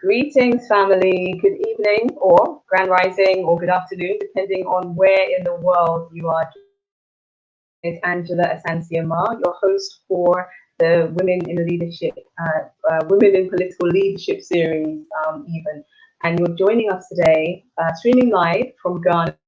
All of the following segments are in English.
Greetings, family. Good evening, or grand rising, or good afternoon, depending on where in the world you are. It's Angela Asante-Armar, your host for the Women in Leadership, Women in Political Leadership series, even. And you're joining us today, streaming live from Ghana,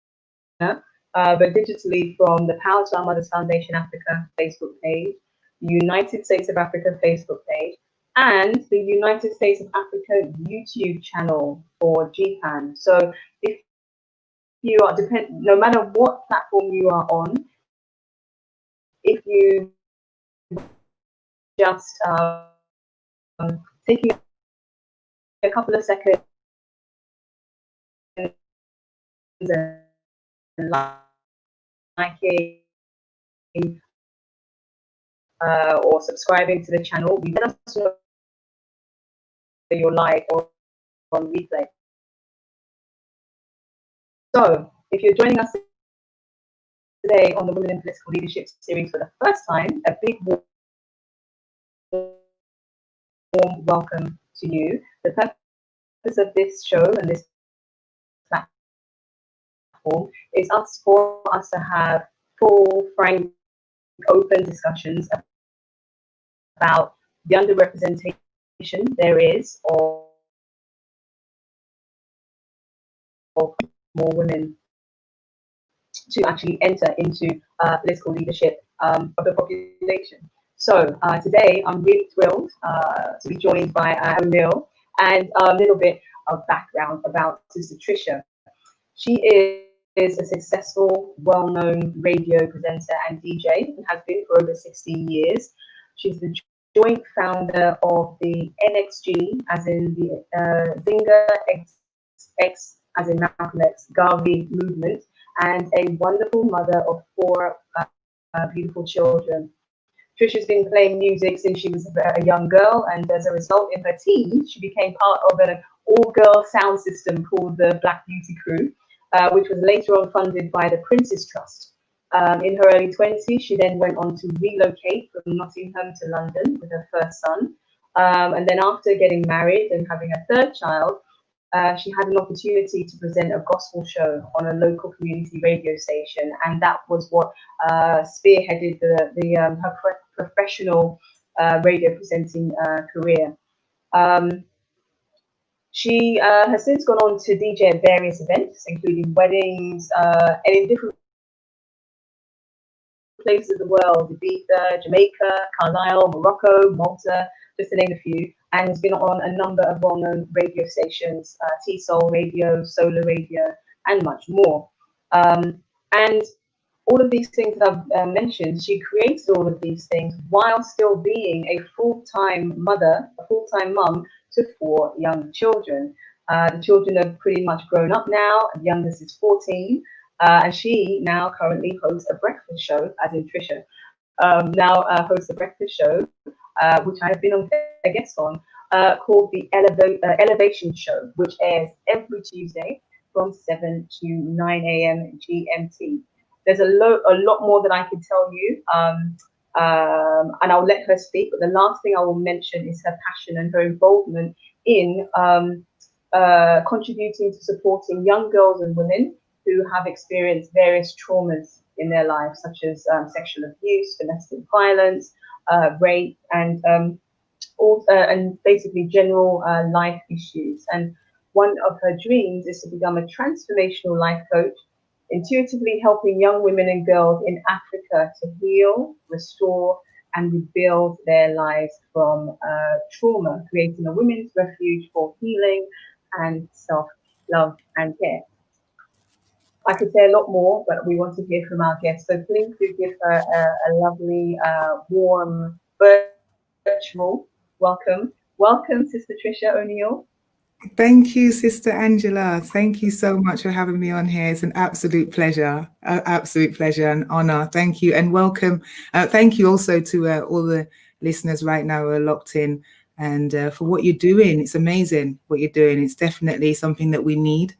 but digitally from the Power to Our Mothers Foundation Africa Facebook page, the United States of Africa Facebook page, and the United States of Africa YouTube channel for GPAN. So if you are, no matter what platform you are on, if you just taking a couple of seconds and liking or subscribing to the channel, we let us know that you're live or on replay. So if you're joining us today on the Women in Political Leadership series for the first time, a big warm welcome to you. The purpose of this show and this platform is for us to have full, frank, open discussions about the underrepresentation there is of more women to actually enter into political leadership of the population. So today I'm really thrilled to be joined by O'Neal, and a little bit of background about Sister Tricia. She is a successful, well-known radio presenter and DJ and has been for over 16 years. She's the joint founder of the NXG, as in the Nzingah X as in Malcolm X Garvey movement, and a wonderful mother of 4 beautiful children. Tricia's been playing music since she was a young girl, and as a result, in her teens, she became part of an all-girl sound system called the Black Beauty Crew, which was later on funded by the Prince's Trust. In her early 20s, she then went on to relocate from Nottingham to London with her first son. And then after getting married and having a third child, she had an opportunity to present a gospel show on a local community radio station, and that was what spearheaded her professional radio presenting career. She has since gone on to DJ at various events, including weddings, and in different places of the world: Ibiza, Jamaica, Carlisle, Morocco, Malta, just to name a few, and has been on a number of well-known radio stations, T-Soul Radio, Solar Radio, and much more. And all of these things that I've mentioned, she created all of these things while still being a full-time mother, a full-time mum to 4 young children. The children are pretty much grown up now. The youngest is 14, and she now currently hosts a breakfast show, as in Tricia, hosts a breakfast show, which I have been a guest on, called the Elevation Show, which airs every Tuesday from 7 to 9 a.m. GMT. There's a lot more that I can tell you, and I'll let her speak. But the last thing I will mention is her passion and her involvement in contributing to supporting young girls and women who have experienced various traumas in their lives, such as sexual abuse, domestic violence, rape, and basically general life issues. And one of her dreams is to become a transformational life coach, intuitively helping young women and girls in Africa to heal, restore, and rebuild their lives from trauma, creating a women's refuge for healing and self-love and care. I could say a lot more, but we want to hear from our guests. So please do give her a lovely, warm, virtual welcome. Welcome, Sister Tricia O'Neal. Thank you, Sister Angela. Thank you so much for having me on here. It's an absolute pleasure and honor. Thank you and welcome. Thank you also to all the listeners right now who are locked in, and for what you're doing. It's amazing what you're doing. It's definitely something that we need.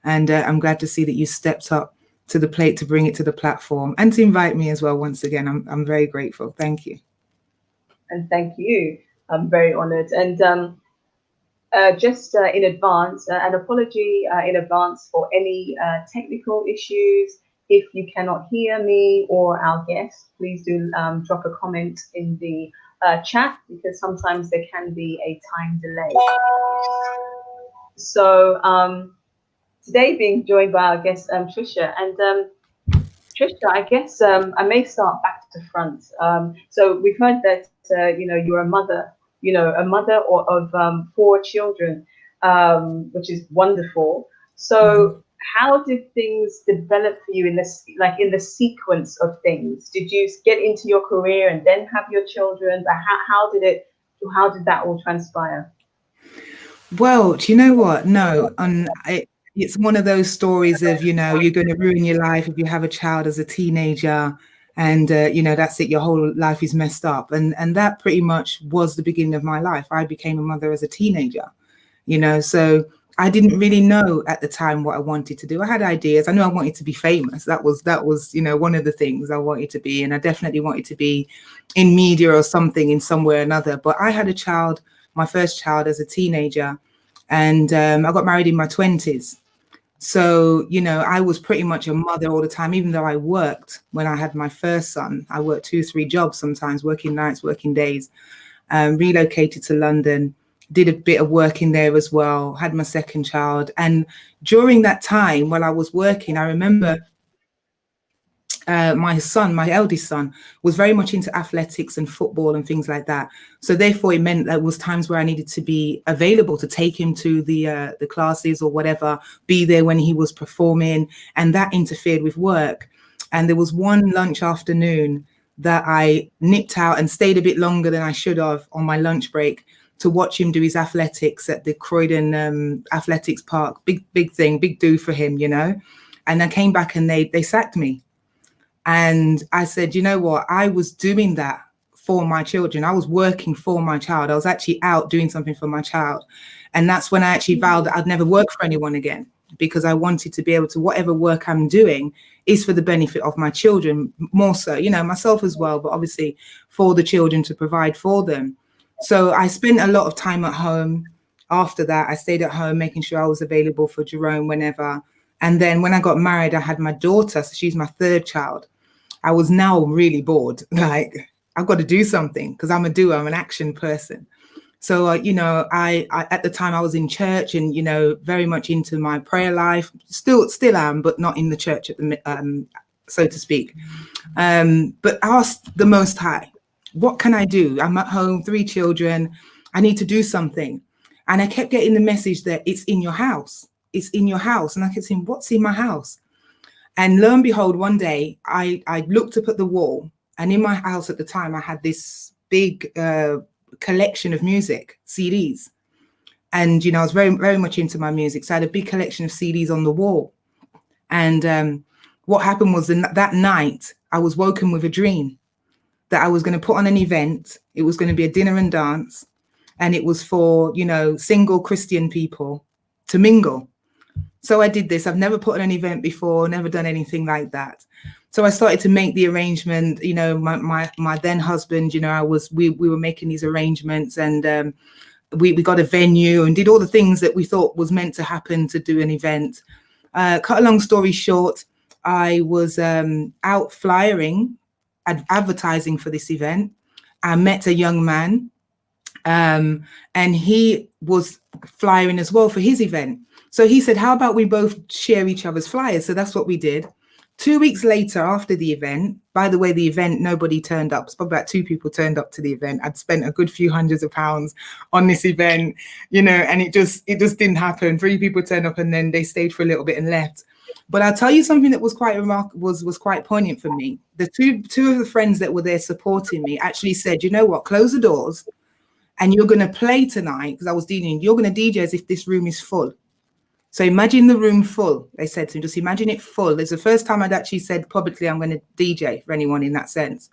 And I'm glad to see that you stepped up to the plate to bring it to the platform and to invite me as well. Once again, I'm very grateful. Thank you. And thank you. I'm very honored. And just in advance, an apology in advance for any technical issues. If you cannot hear me or our guest, please do drop a comment in the chat, because sometimes there can be a time delay. So today being joined by our guest, Tricia. And Tricia, I guess I may start back to front. So we've heard that, you're a mother, of 4 children, which is wonderful. So how did things develop for you in the sequence of things? Did you get into your career and then have your children? How did that all transpire? Well, do you know what? No, it's one of those stories of, you're going to ruin your life if you have a child as a teenager, and that's it. Your whole life is messed up, and that pretty much was the beginning of my life. I became a mother as a teenager, so I didn't really know at the time what I wanted to do. I had ideas. I knew I wanted to be famous. That was one of the things I wanted to be, and I definitely wanted to be in media or something in some way or another. But I had a child, my first child, as a teenager, and I got married in my 20s. So, I was pretty much a mother all the time, even though I worked when I had my first son. I worked 2-3 jobs sometimes, working nights, working days, relocated to London, did a bit of work in there as well, had my second child. And during that time while I was working, I remember my eldest son, was very much into athletics and football and things like that. So therefore it meant there was times where I needed to be available to take him to the classes or whatever, be there when he was performing, and that interfered with work. And there was one lunch afternoon that I nipped out and stayed a bit longer than I should have on my lunch break to watch him do his athletics at the Croydon Athletics Park. Big thing, big do for him, And I came back and they sacked me. And I said, you know what? I was doing that for my children. I was working for my child. I was actually out doing something for my child. And that's when I actually vowed that I'd never work for anyone again, because I wanted to be able to, whatever work I'm doing is for the benefit of my children, more so, myself as well, but obviously for the children, to provide for them. So I spent a lot of time at home. After that, I stayed at home, making sure I was available for Jerome whenever. And then when I got married, I had my daughter. So she's my 3rd child. I was now really bored. Like, I've got to do something, because I'm a doer. I'm an action person. So, I at the time I was in church and, very much into my prayer life. Still am, but not in the church at the so to speak. But asked the Most High, what can I do? I'm at home, 3 children. I need to do something. And I kept getting the message that it's in your house. It's in your house. And I kept saying, what's in my house? And lo and behold, one day I looked up at the wall, and in my house at the time, I had this big collection of music, CDs. And, I was very, very much into my music. So I had a big collection of CDs on the wall. And what happened was that night, I was woken with a dream that I was going to put on an event. It was going to be a dinner and dance. And it was for, single Christian people to mingle. So I did this. I've never put on an event before, never done anything like that. So I started to make the arrangement. My then husband, we were making these arrangements, and we got a venue and did all the things that we thought was meant to happen to do an event. Cut a long story short, I was out flyering, advertising for this event. I met a young man, and he was flyering as well for his event. So he said, how about we both share each other's flyers? So that's what we did. 2 weeks later, after the event, by the way, the event, nobody turned up. It's probably about 2 people turned up to the event. I'd spent a good few hundreds of pounds on this event, and it just didn't happen. 3 people turned up, and then they stayed for a little bit and left. But I'll tell you something that was quite remarkable, was quite poignant for me. The two of the friends that were there supporting me actually said, you know what, close the doors, and you're going to play tonight, because I was DJing. You're going to DJ as if this room is full. So imagine the room full, they said to me, just imagine it full. It's the first time I'd actually said publicly, I'm going to DJ for anyone in that sense.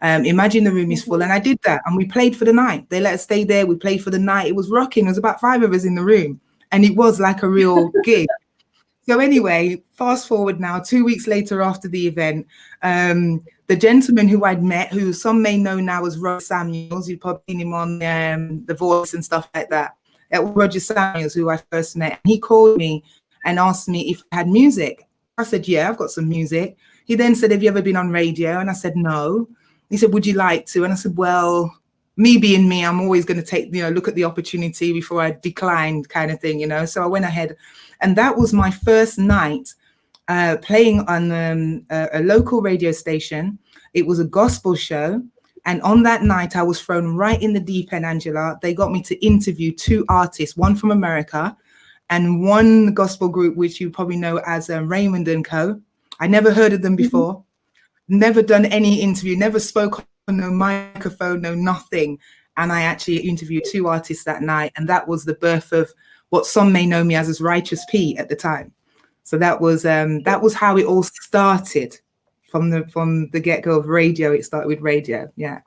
Imagine the room is full. And I did that. And we played for the night. They let us stay there. We played for the night. It was rocking. There was about 5 of us in the room. And it was like a real gig. So anyway, fast forward now, 2 weeks later after the event, the gentleman who I'd met, who some may know now as Roy Samuels, you've probably seen him on The Voice and stuff like that. That was Roger Samuels, who I first met. He called me and asked me if I had music. I said, yeah, I've got some music. He then said, have you ever been on radio? And I said, no. He said, would you like to? And I said, well, me being me, I'm always going to take, look at the opportunity before I decline, kind of thing, So I went ahead, and that was my first night playing on a local radio station. It was a gospel show. And on that night, I was thrown right in the deep end, Angela. They got me to interview 2 artists, one from America and one gospel group, which you probably know as Raymond and Co. I never heard of them before, never done any interview, never spoke on no microphone, no nothing. And I actually interviewed 2 artists that night. And that was the birth of what some may know me as Righteous P at the time. So that was how it all started from the get-go of radio. It started with radio. Yeah.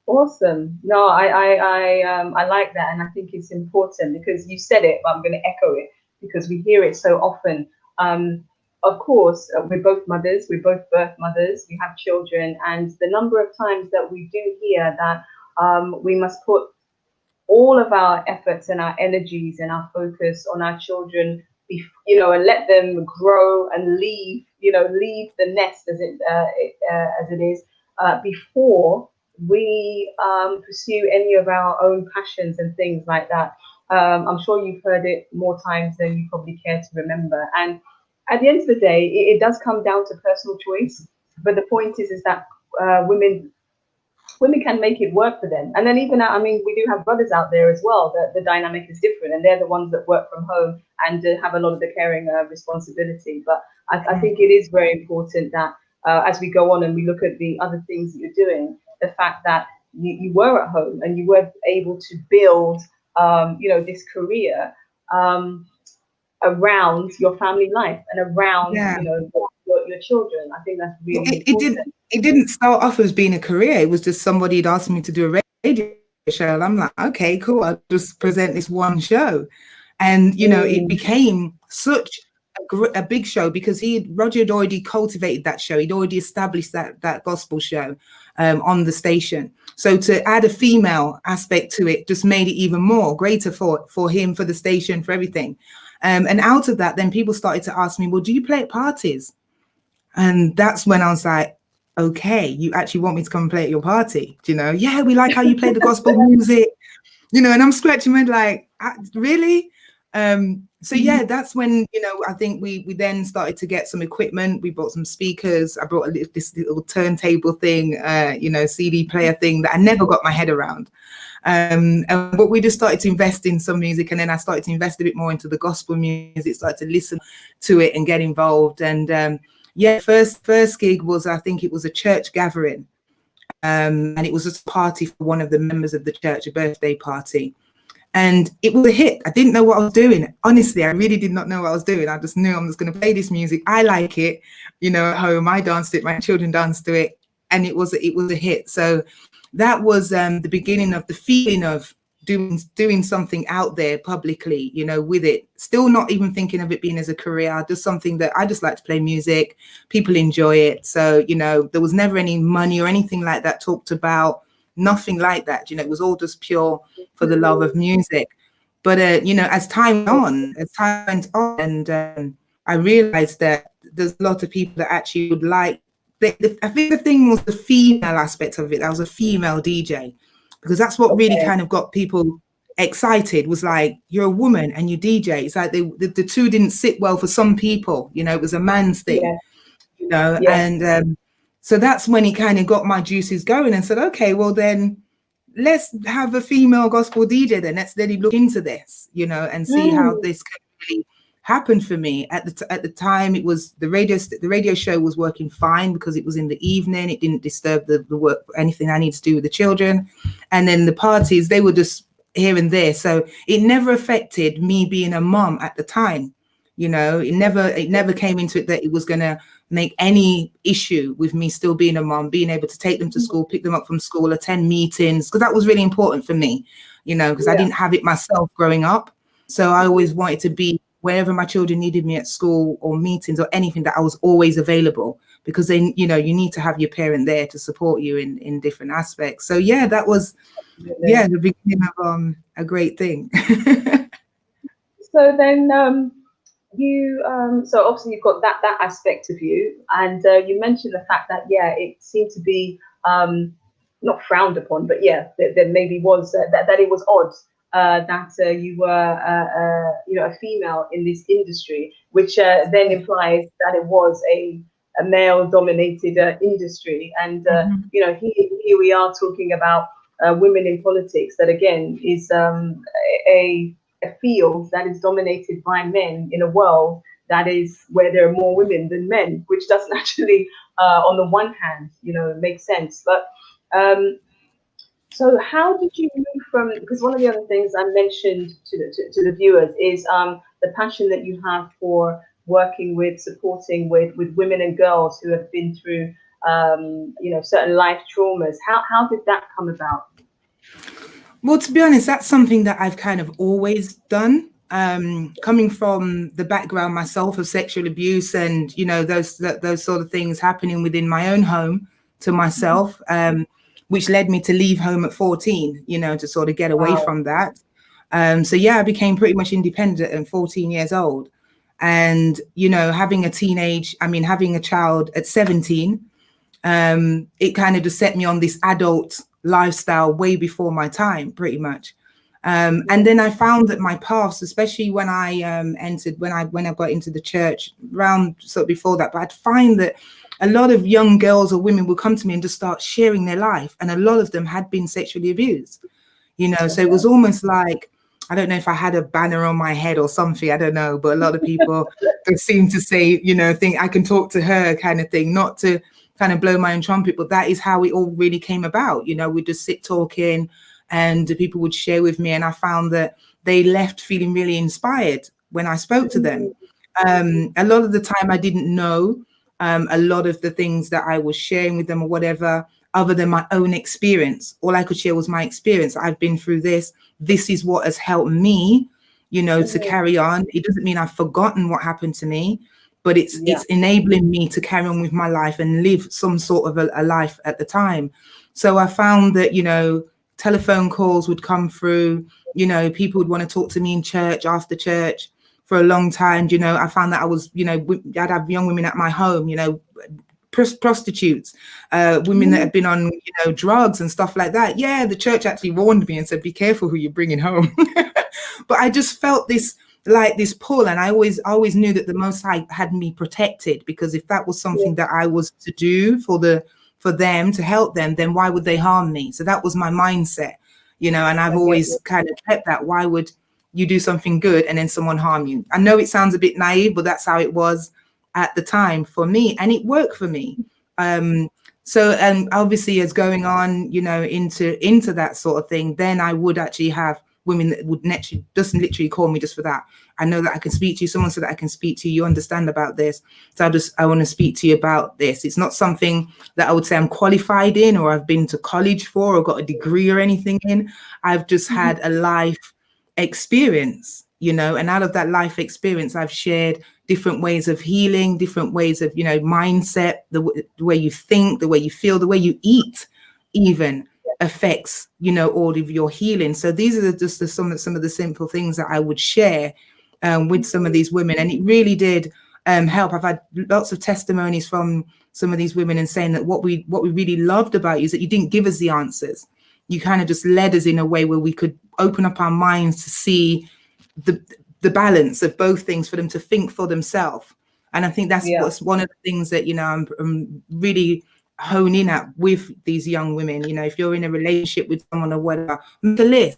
Awesome. No, I like that, and I think it's important because you said it, but I'm going to echo it because we hear it so often. Of course, we're both mothers, we're both birth mothers, we have children, and the number of times that we do hear that we must put all of our efforts and our energies and our focus on our children, and let them grow and leave the nest as it is before we pursue any of our own passions and things like that. I'm sure you've heard it more times than you probably care to remember. And at the end of the day, it does come down to personal choice. But the point is that women can make it work for them. And then even, we do have brothers out there as well. The dynamic is different, and they're the ones that work from home and have a lot of the caring responsibility. But I think it is very important that as we go on and we look at the other things that you're doing, the fact that you were at home and you were able to build, this career around your family life and around, your children. I think that's really important. It didn't start off as being a career. It was just somebody had asked me to do a radio show. And I'm like, okay, cool. I'll just present this one show. And, it became such a big show because Roger had already cultivated that show. He'd already established that gospel show on the station. So to add a female aspect to it just made it even more greater for him, for the station, for everything. And out of that, then people started to ask me, well, do you play at parties? And that's when I was like, okay, you actually want me to come and play at your party? Yeah, we like how you play the gospel music, and I'm scratching my head like, really? So yeah, that's when, I think we then started to get some equipment. We bought some speakers. I brought this little turntable thing, CD player thing that I never got my head around. But we just started to invest in some music, and then I started to invest a bit more into the gospel music, started to listen to it and get involved. And first gig was, I think it was a church gathering. And it was a party for one of the members of the church, a birthday party. And it was a hit. I didn't know what I was doing. Honestly, I really did not know what I was doing. I just knew I'm just going to play this music. I like it, at home. I danced it. My children danced to it. And it was a hit. So that was the beginning of the feeling of doing something out there publicly, with it. Still not even thinking of it being as a career, just something that I just like to play music. People enjoy it. So, there was never any money or anything like that talked about. Nothing like that. It was all just pure for the love of music. But, as time went on, and I realized that there's a lot of people that actually would like, I think the thing was the female aspect of it. I was a female DJ, because that's what really kind of got people excited, was like, you're a woman and you DJ. It's like the two didn't sit well for some people, it was a man's thing, and so that's when it kind of got my juices going and said, okay, well then let's have a female gospel DJ then. Let's really look into this, and see how this can really happen for me. At the time, it was the radio show was working fine because it was in the evening. It didn't disturb the work, anything I need to do with the children. And then the parties, they were just here and there. So it never affected me being a mom at the time. It never came into it that it was going to make any issue with me still being a mom, being able to take them to school, pick them up from school, attend meetings, because that was really important for me, because I didn't have it myself growing up. So I always wanted to be wherever my children needed me at school or meetings or anything, that I was always available, because then, you know, you need to have your parent there to support you in different aspects. So yeah, that was, yeah, the beginning of a great thing. So then so obviously you've got that aspect of you, and you mentioned the fact that, yeah, it seemed to be not frowned upon, but yeah, there maybe was that it was odd that you were you know, a female in this industry, which then implies that it was a male dominated industry. And you know, here we are talking about women in politics, that again is a field that is dominated by men in a world that is where there are more women than men, which doesn't actually, on the one hand, you know, make sense. But so how did you move from, because one of the other things I mentioned to the viewers is the passion that you have for working with, supporting with women and girls who have been through, you know, certain life traumas. How did that come about? Well, to be honest, that's something that I've kind of always done. Coming from the background myself of sexual abuse and, you know, those sort of things happening within my own home to myself, which led me to leave home at 14, you know, to sort of get away from that. So yeah, I became pretty much independent at 14 years old. And, you know, having a child at 17, it kind of just set me on this adult lifestyle way before my time, pretty much. And then I found that my paths, especially when I when I got into the church around sort of before that, but I'd find that a lot of young girls or women would come to me and just start sharing their life. And a lot of them had been sexually abused, you know, so it was almost like, I don't know if I had a banner on my head or something, I don't know, but a lot of people seem to say, you know, think I can talk to her kind of thing, not to kind of blow my own trumpet, but that is how it all really came about. You know, we'd just sit talking and people would share with me, and I found that they left feeling really inspired when I spoke to them. A lot of the time I didn't know a lot of the things that I was sharing with them or whatever, other than my own experience. All I could share was my experience. I've been through this. This is what has helped me, you know, to carry on. It doesn't mean I've forgotten what happened to me, but it's enabling me to carry on with my life and live some sort of a life at the time. So I found that, you know, telephone calls would come through, you know, people would want to talk to me in church, after church for a long time. You know, I found that I was, you know, I'd have young women at my home, you know, prostitutes, women that had been on, you know, drugs and stuff like that. Yeah, the church actually warned me and said, be careful who you're bringing home. But I just felt this, like this pull, and I always knew that the Most High had me protected, because if that was something that I was to do for them, to help them, then why would they harm me? So that was my mindset, you know, and I've always kind of kept that. Why would you do something good and then someone harm you? I know it sounds a bit naive, but that's how it was at the time for me, and it worked for me. So obviously as going on, you know, into that sort of thing, then I would actually have women that would just literally call me just for that. I know that I can speak to you. Someone said that I can speak to you. You understand about this. So I want to speak to you about this. It's not something that I would say I'm qualified in, or I've been to college for, or got a degree or anything in. I've just had a life experience, you know, and out of that life experience, I've shared different ways of healing, different ways of, you know, mindset, the way you think, the way you feel, the way you eat, even affects, you know, all of your healing. So these are just some of the simple things that I would share with some of these women, and it really did help. I've had lots of testimonies from some of these women and saying that what we really loved about you is that you didn't give us the answers. You kind of just led us in a way where we could open up our minds to see the balance of both things, for them to think for themselves. And I think that's what's one of the things that, you know, I'm really honing at with these young women. You know, if you're in a relationship with someone or whatever, make a list.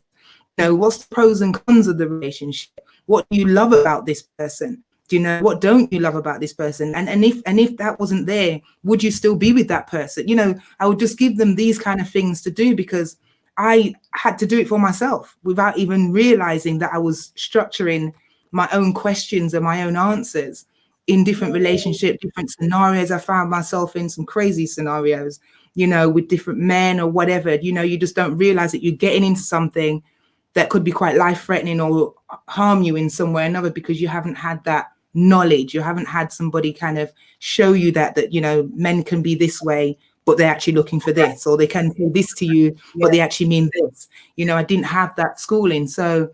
You know, what's the pros and cons of the relationship? What do you love about this person? Do you know, what don't you love about this person? And if that wasn't there, would you still be with that person? You know, I would just give them these kind of things to do, because I had to do it for myself without even realizing that I was structuring my own questions and my own answers in different relationships, different scenarios. I found myself in some crazy scenarios, you know, with different men or whatever. You know, you just don't realize that you're getting into something that could be quite life-threatening or harm you in some way or another, because you haven't had that knowledge. You haven't had somebody kind of show you that, you know, men can be this way, but they're actually looking for this, or they can say this to you, but they actually mean this. You know, I didn't have that schooling. So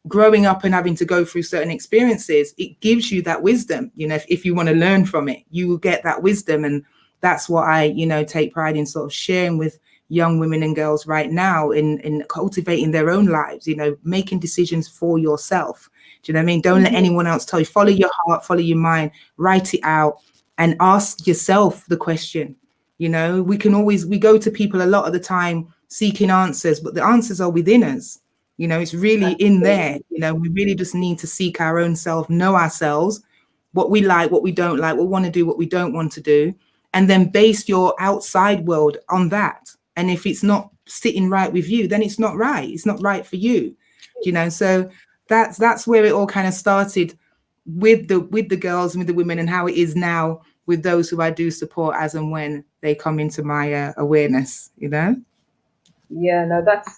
growing up and having to go through certain experiences, it gives you that wisdom. You know, if you want to learn from it, you will get that wisdom. And that's what I, you know, take pride in sort of sharing with young women and girls right now, in cultivating their own lives, you know, making decisions for yourself. Do you know what I mean? Don't let anyone else tell you. Follow your heart, follow your mind, write it out, and ask yourself the question. You know, we go to people a lot of the time seeking answers, but the answers are within us. You know, it's really in there. You know, we really just need to seek our own self, know ourselves, what we like, what we don't like, what we want to do, what we don't want to do, and then base your outside world on that. And if it's not sitting right with you, then it's not right. It's not right for you. You know, so that's where it all kind of started with the girls and with the women, and how it is now with those who I do support as and when they come into my awareness, you know? Yeah, no, that's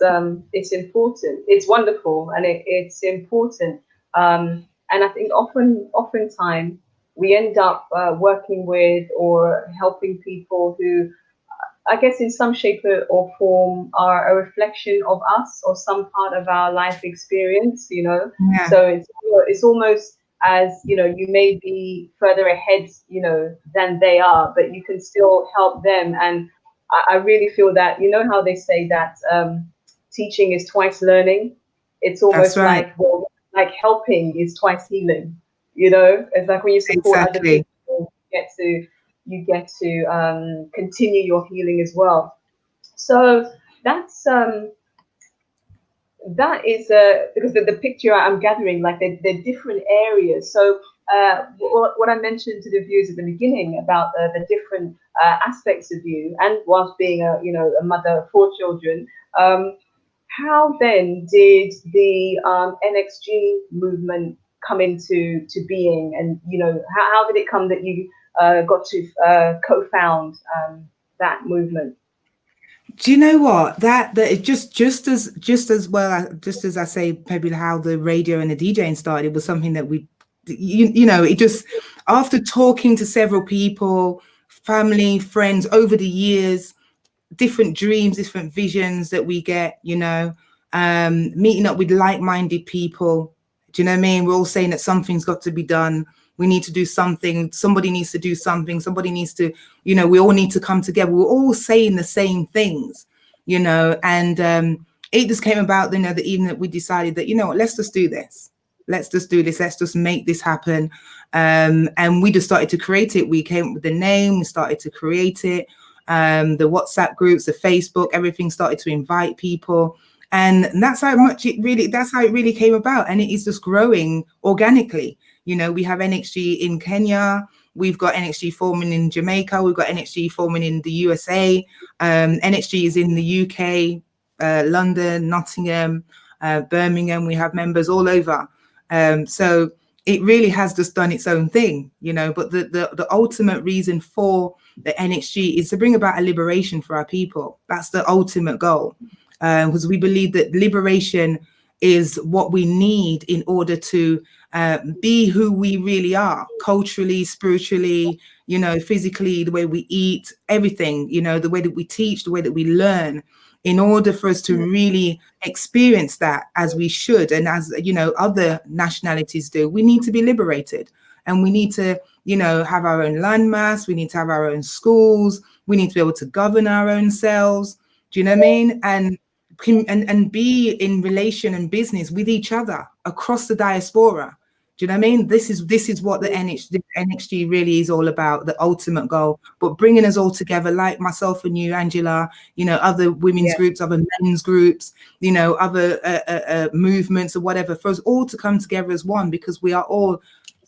it's important. It's wonderful, and it's important. And I think oftentimes we end up working with or helping people who, I guess, in some shape or form, are a reflection of us or some part of our life experience. You know, so it's almost as, you know, you may be further ahead, you know, than they are, but you can still help them. And I really feel that, you know, how they say that teaching is twice learning. It's almost like, well, like helping is twice healing. You know, it's like when you support other people, you get to continue your healing as well. So that's that is because the picture I'm gathering, like they're different areas. So what I mentioned to the viewers at the beginning about the different aspects of you, and whilst being a mother of 4 children, how then did the NXG movement come into being? And, you know, how did it come that you got to co-found that movement? Do you know what, that it just as well, just as I say, maybe how the radio and the DJing started was something that we, you know, it just, after talking to several people, family, friends over the years, different dreams, different visions that we get, you know, meeting up with like-minded people. Do you know what I mean? We're all saying that something's got to be done. We need to do something. Somebody needs to do something. Somebody needs to, you know, we all need to come together. We're all saying the same things, you know, and it just came about, you know, the evening that we decided that, you know what, let's just do this. Let's just do this. Let's just make this happen. And we just started to create it. We came up with the name. We started to create it. The WhatsApp groups, the Facebook, everything started to invite people. And that's how it really came about. And it is just growing organically. You know, we have NXG in Kenya. We've got NXG forming in Jamaica. We've got NXG forming in the USA. NXG is in the UK, London, Nottingham, Birmingham. We have members all over. So it really has just done its own thing, you know, but the ultimate reason for the NXG is to bring about a liberation for our people. That's the ultimate goal, because we believe that liberation is what we need in order to be who we really are, culturally, spiritually, you know, physically, the way we eat, everything, you know, the way that we teach, the way that we learn, in order for us to really experience that as we should. And as, you know, other nationalities do, we need to be liberated, and we need to, you know, have our own landmass. We need to have our own schools. We need to be able to govern our own selves. Do you know what I mean? And be in relation and business with each other across the diaspora. Do you know what I mean? This is what the NXG really is all about, the ultimate goal. But bringing us all together, like myself and you, Angela, you know, other women's groups, other men's groups, you know, other movements or whatever, for us all to come together as one, because we are all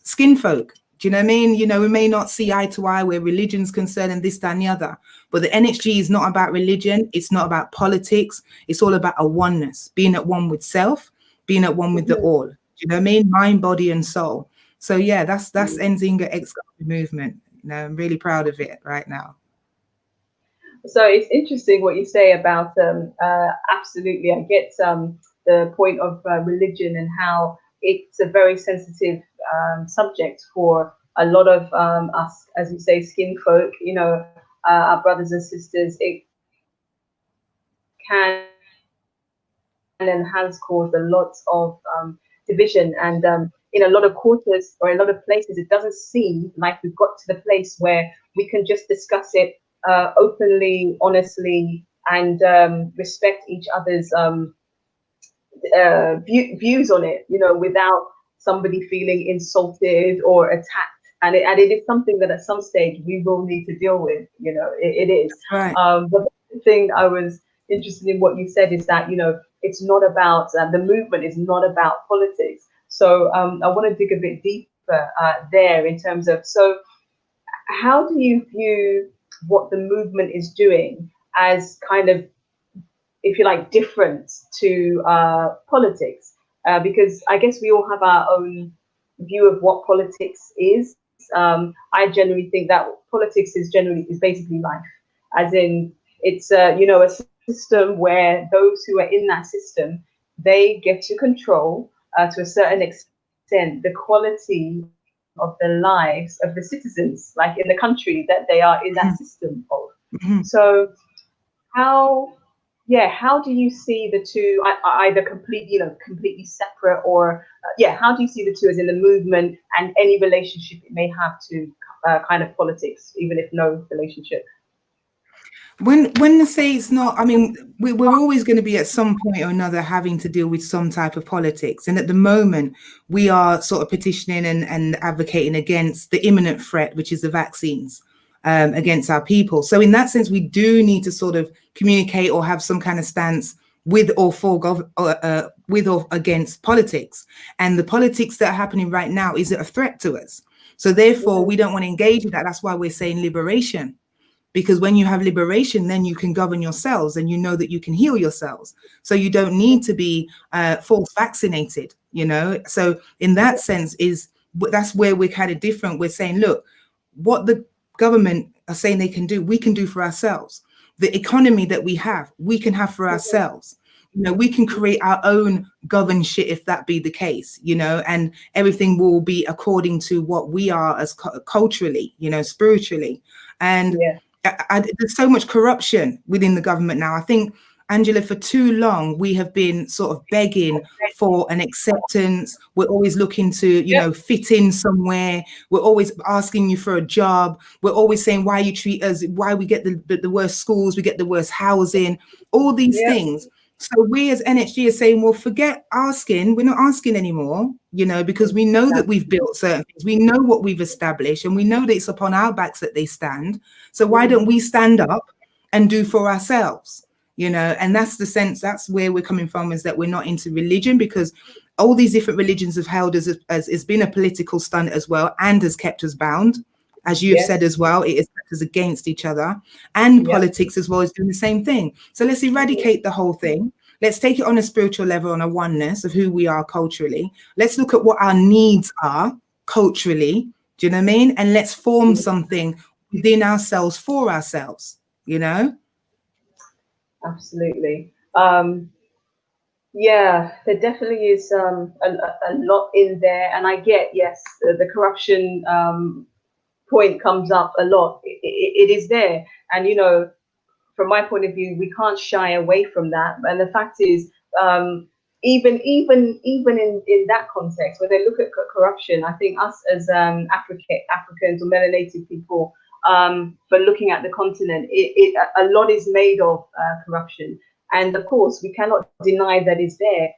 skin folk. Do you know what I mean? You know, we may not see eye to eye where religion's concerned and this, that, and the other. But the NXG is not about religion. It's not about politics. It's all about a oneness, being at one with self, being at one with the all. Do you know what I mean? Mind, body, and soul. So yeah, that's Nzingah X Garvey movement. You know, I'm really proud of it right now. So it's interesting what you say about absolutely. I get the point of religion and how it's a very sensitive subject for a lot of us, as we say, skin folk, you know, our brothers and sisters. It can and has caused a lot of division, and in a lot of quarters or a lot of places, it doesn't seem like we've got to the place where we can just discuss it openly, honestly, and respect each other's views on it, you know, without somebody feeling insulted or attacked. And it is something that at some stage we will need to deal with, you know, it is. Right. But the thing I was interested in what you said is that, you know, it's not about, the movement is not about politics. So I want to dig a bit deeper there in terms of, so how do you view what the movement is doing as kind of, if you like, different to politics? Because I guess we all have our own view of what politics is. I generally think that politics is basically life, as in it's you know, a system where those who are in that system, they get to control to a certain extent the quality of the lives of the citizens, like in the country that they are in that system of. So how do you see the two either completely separate, or how do you see the two as in the movement and any relationship it may have to kind of politics, even if no relationship? When they say it's not, I mean, we're always going to be at some point or another having to deal with some type of politics. And at the moment, we are sort of petitioning and advocating against the imminent threat, which is the vaccines, against our people. So in that sense, we do need to sort of communicate or have some kind of stance with or against politics. And the politics that are happening right now is a threat to us. So therefore, we don't want to engage with that. That's why we're saying liberation. Because when you have liberation, then you can govern yourselves and you know that you can heal yourselves. So you don't need to be false vaccinated, you know. So in that sense, that's where we're kind of different. We're saying, look, what the government are saying they can do, we can do for ourselves. The economy that we can have for ourselves. You know, we can create our own governed shit if that be the case, you know, and everything will be according to what we are as culturally, you know, spiritually. And there's so much corruption within the government now. I think, Angela, for too long, we have been sort of begging for an acceptance. We're always looking to, you know, fit in somewhere. We're always asking you for a job. We're always saying why you treat us, why we get the worst schools, we get the worst housing, all these things. So we as NXG are saying, well, forget asking. We're not asking anymore, you know, because we know that we've built certain things. We know what we've established, and we know that it's upon our backs that they stand. So why don't we stand up and do for ourselves, you know? And that's the sense, that's where we're coming from, is that we're not into religion, because all these different religions have held us as it's been a political stunt as well, and has kept us bound. As you've said as well, it has kept us against each other, and politics as well is doing the same thing. So let's eradicate the whole thing. Let's take it on a spiritual level, on a oneness of who we are culturally. Let's look at what our needs are culturally. Do you know what I mean? And let's form something within ourselves for ourselves, you know? Absolutely. Yeah, there definitely is a lot in there. And I get, the corruption point comes up a lot. It is there. And, you know, from my point of view, we can't shy away from that. And the fact is, even in that context, when they look at corruption, I think us as Africans or melanated people, but looking at the continent, a lot is made of corruption. And of course, we cannot deny that it's there.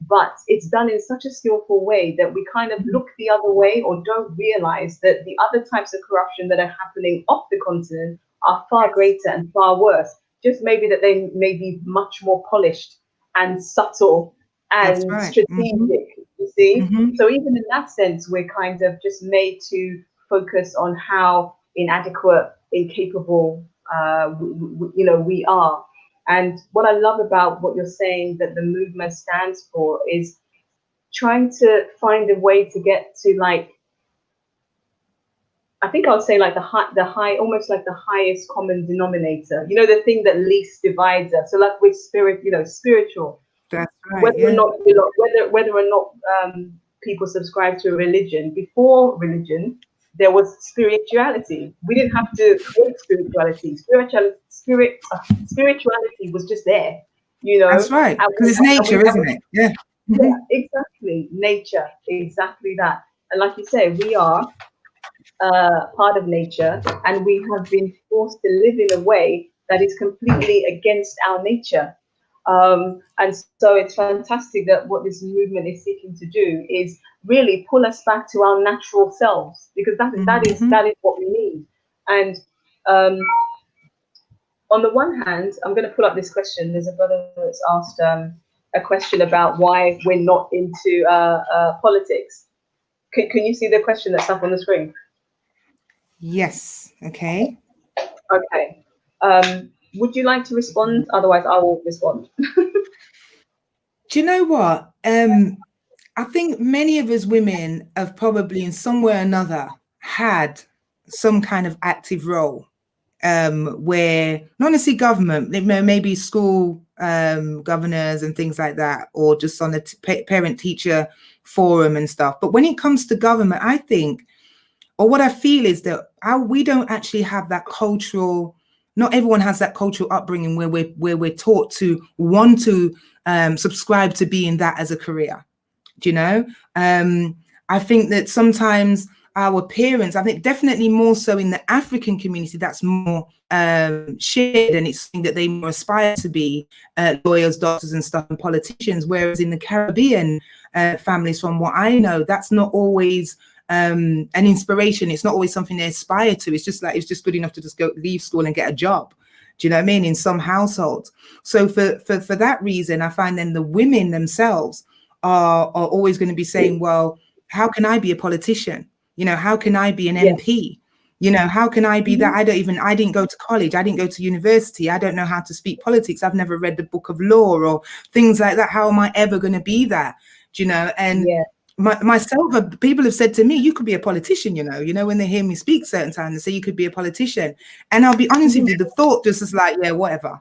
But it's done in such a skillful way that we kind of look the other way, or don't realize that the other types of corruption that are happening off the continent are far greater and far worse. Just maybe that they may be much more polished and subtle and strategic, you see? So even in that sense, we're kind of just made to focus on how inadequate, incapable, you know, we are. And what I love about what you're saying that the movement stands for is trying to find a way to get to, like, I think I'll say like the high, almost like the highest common denominator, you know, the thing that least divides us. So like with spirit, you know, spiritual, That's right, whether or not people subscribe to a religion. Before religion, there was spirituality. We didn't have to create spirituality. Spirituality was just there, you know. That's right, because it's nature, isn't it? Yeah. Yeah, exactly. Nature, exactly that. And like you say, we are part of nature, and we have been forced to live in a way that is completely against our nature. And so it's fantastic that what this movement is seeking to do is really pull us back to our natural selves, because that is what we need. And on the one hand, I'm going to pull up this question. There's a brother that's asked a question about why we're not into politics. Can you see the question that's up on the screen? Yes. Okay. Okay. Would you like to respond? Otherwise, I will respond. Do you know what? I think many of us women have probably in some way or another had some kind of active role where not necessarily government, maybe school governors and things like that, or just on a parent teacher forum and stuff. But when it comes to government, I think, or what I feel is that we don't actually have that cultural, not everyone has that cultural upbringing where we're taught to want to subscribe to being that as a career. Do you know? I think that sometimes our parents, I think definitely more so in the African community, that's more shared, and it's something that they more aspire to be, lawyers, doctors and stuff, and politicians. Whereas in the Caribbean families, from what I know, that's not always an inspiration. It's not always something they aspire to. It's just like, it's just good enough to just go leave school and get a job. Do you know what I mean? In some households. So for that reason, I find then the women themselves are always going to be saying, well, how can I be a politician? You know, how can I be an MP? You know, how can I be that? I didn't go to college. I didn't go to university. I don't know how to speak politics. I've never read the book of law or things like that. How am I ever going to be that? Do you know? And myself, people have said to me, you could be a politician, you know, when they hear me speak certain times, they say you could be a politician. And I'll be honest with you, the thought just is like, yeah, whatever,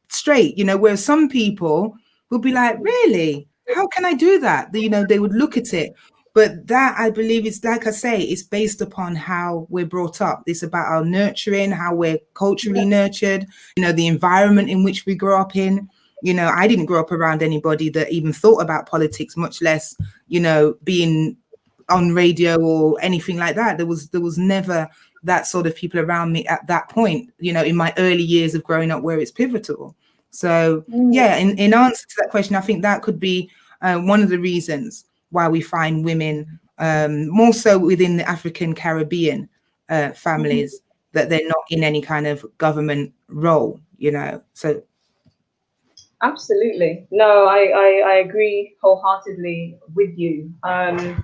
straight, you know, where some people will be like, really? How can I do that? You know, they would look at it. But that, I believe, is, like I say, it's based upon how we're brought up. It's about our nurturing, how we're culturally nurtured, you know, the environment in which we grow up in. You know, I didn't grow up around anybody that even thought about politics, much less, you know, being on radio or anything like that. There was never that sort of people around me at that point, you know, in my early years of growing up, where it's pivotal. So, yeah, in answer to that question, I think that could be one of the reasons why we find women more so within the African Caribbean families that they're not in any kind of government role, you know. So absolutely. No, I agree wholeheartedly with you. I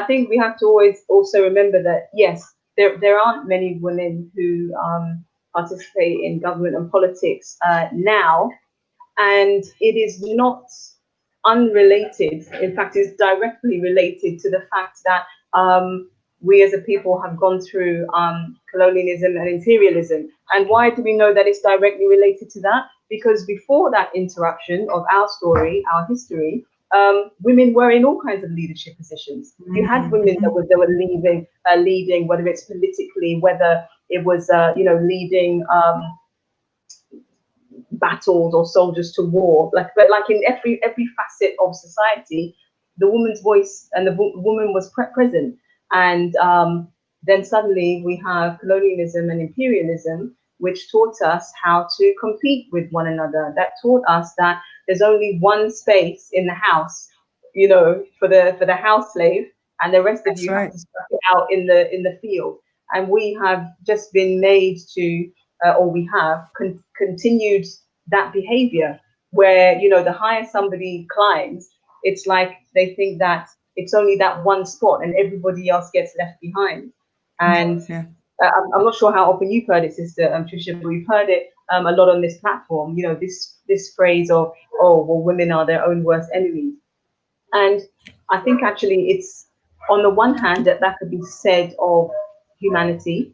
think we have to always also remember that, yes, there aren't many women who participate in government and politics now, and it is not unrelated. In fact, it's directly related to the fact that we as a people have gone through colonialism and imperialism. And why do we know that it's directly related to that? Because before that interruption of our story, our history, women were in all kinds of leadership positions. You had women that were leading, whether it's politically, whether it was leading battles or soldiers to war. But in every facet of society, the woman's voice and the woman was present. And then suddenly we have colonialism and imperialism, which taught us how to compete with one another. That taught us that there's only one space in the house, you know, for the house slave, and the rest of you have to stuff it out in the field. And we have just been made to, or we have continued that behavior where, you know, the higher somebody climbs, it's like they think that it's only that one spot and everybody else gets left behind. And I'm not sure how often you've heard it, Sister Tricia, but we've heard it a lot on this platform, you know, this phrase of, oh, well, women are their own worst enemies. And I think actually it's, on the one hand, that could be said of humanity,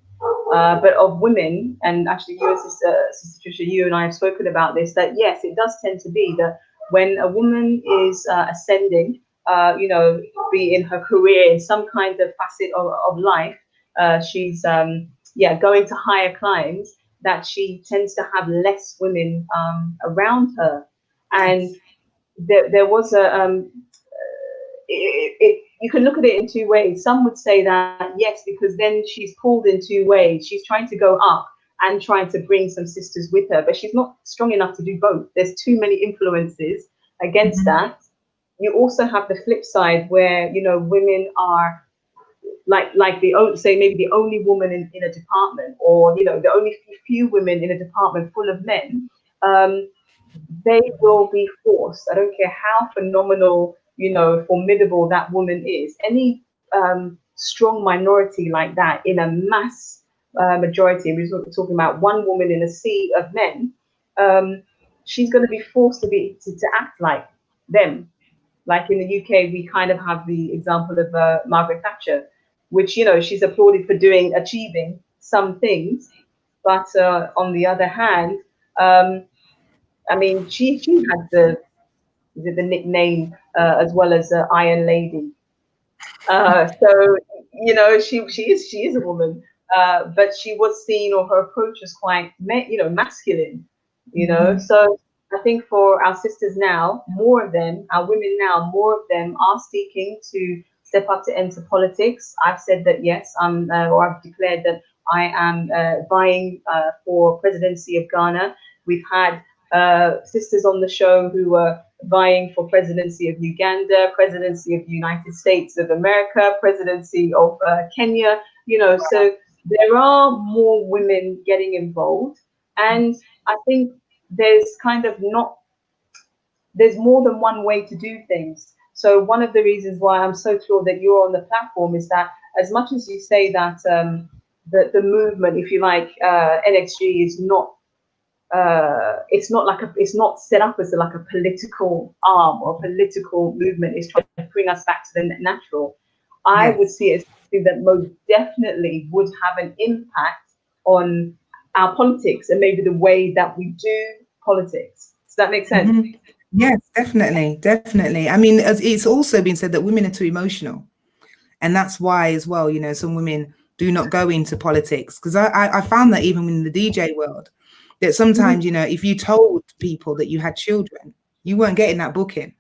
but of women. And actually you and Sister Tricia, you and I have spoken about this, that yes, it does tend to be that when a woman is ascending you know, be in her career in some kind of facet of life, she's yeah, going to higher climbs, that she tends to have less women around her. And there was a you can look at it in two ways. Some would say that yes, because then she's pulled in two ways. She's trying to go up and trying to bring some sisters with her, but she's not strong enough to do both. There's too many influences against that. You also have the flip side where, you know, women are like the, say maybe the only woman in a department, or, you know, the only few women in a department full of men. They will be forced. I don't care how phenomenal, you know, formidable that woman is. Any strong minority like that in a mass majority, we're talking about one woman in a sea of men, she's going to be forced to act like them. Like in the UK, we kind of have the example of Margaret Thatcher, which, you know, she's applauded for achieving some things, but on the other hand, I mean, she had the nickname as well as Iron Lady. So, you know, she is a woman, but she was seen, or her approach was quite, you know, masculine. You know, so I think for our sisters now, more of them, our women now, more of them are seeking to step up to enter politics. I've said that yes, or I've declared that I am vying for presidency of Ghana. We've had sisters on the show who were vying for presidency of Uganda, presidency of the United States of America, presidency of Kenya, you know, so there are more women getting involved. And I think there's more than one way to do things. So one of the reasons why I'm so thrilled that you're on the platform is that, as much as you say that the movement, if you like, NXG is not, it's not set up as like a political arm or a political movement. It's trying to bring us back to the natural. I would see it as something that most definitely would have an impact on our politics and maybe the way that we do politics. Does that make sense? Yes, definitely. I mean, it's also been said that women are too emotional, and that's why as well, you know, some women do not go into politics, because I found that even in the DJ world, that sometimes, you know, if you told people that you had children, you weren't getting that booking.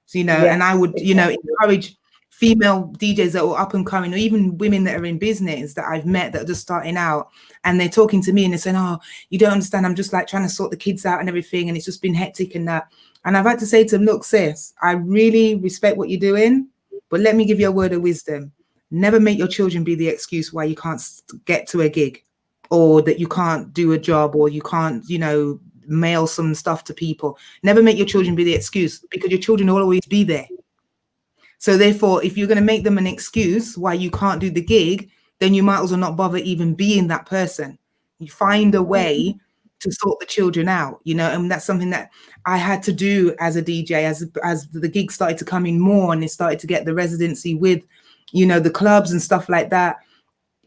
So, you know, and I would, you know, encourage female DJs that were up and coming, or even women that are in business that I've met that are just starting out, and they're talking to me and they're saying, oh, you don't understand, I'm just like trying to sort the kids out and everything, and it's just been hectic and that. And I've had to say to them, look, sis, I really respect what you're doing, but let me give you a word of wisdom. Never make your children be the excuse why you can't get to a gig, or that you can't do a job, or you can't, you know, mail some stuff to people. Never make your children be the excuse, because your children will always be there. So therefore, if you're going to make them an excuse why you can't do the gig, then you might as well not bother even being that person. You find a way to sort the children out, you know, and that's something that I had to do as a DJ, as the gigs started to come in more, and it started to get the residency with, you know, the clubs and stuff like that.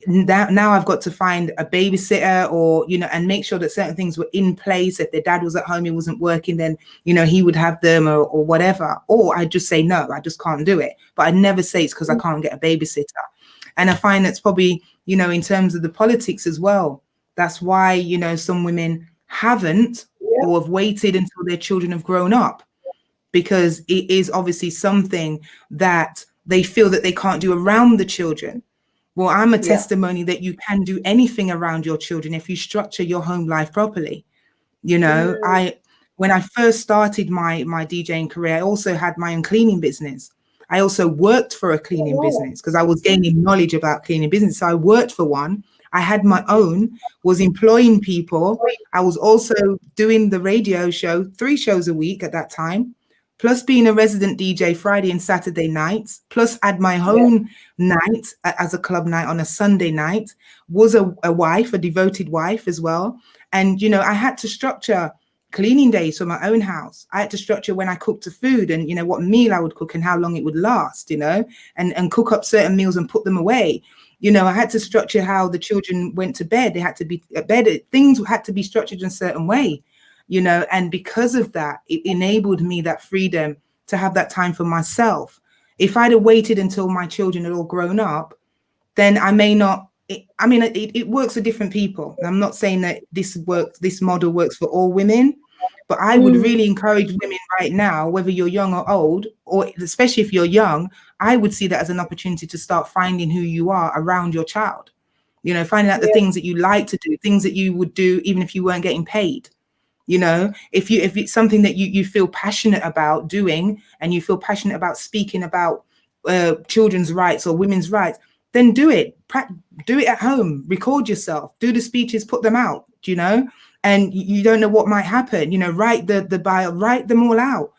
Now I've got to find a babysitter, or, you know, and make sure that certain things were in place. If their dad was at home, he wasn't working, then, you know, he would have them, or whatever. Or I just say, no, I just can't do it. But I never say it's because I can't get a babysitter. And I find that's probably, you know, in terms of the politics as well, that's why, you know, some women haven't, or have waited until their children have grown up, because it is obviously something that they feel that they can't do around the children. Well, I'm a testimony that you can do anything around your children if you structure your home life properly. You know, when I first started my DJing career, I also had my own cleaning business. I also worked for a cleaning business because I was gaining knowledge about cleaning business. So I worked for one. I had my own, was employing people. I was also doing the radio show, 3 shows a week at that time, plus being a resident DJ Friday and Saturday nights, plus had my own night as a club night on a Sunday night, was a wife, a devoted wife as well. And, you know, I had to structure cleaning days for my own house. I had to structure when I cooked the food, and, you know, what meal I would cook and how long it would last, you know, and cook up certain meals and put them away. You know, I had to structure how the children went to bed. They had to be at bed. Things had to be structured in a certain way, you know, and because of that, it enabled me that freedom to have that time for myself. If I'd have waited until my children had all grown up, then I may not. It works for different people. I'm not saying that this model works for all women, but I would really encourage women right now, whether you're young or old, or especially if you're young, I would see that as an opportunity to start finding who you are around your child. You know, finding out the things that you like to do, things that you would do even if you weren't getting paid. You know, if it's something that you feel passionate about doing, and you feel passionate about speaking about children's rights or women's rights, then do it. Do it at home. Record yourself. Do the speeches. Put them out. You know, and you don't know what might happen. You know, write the bio. Write them all out.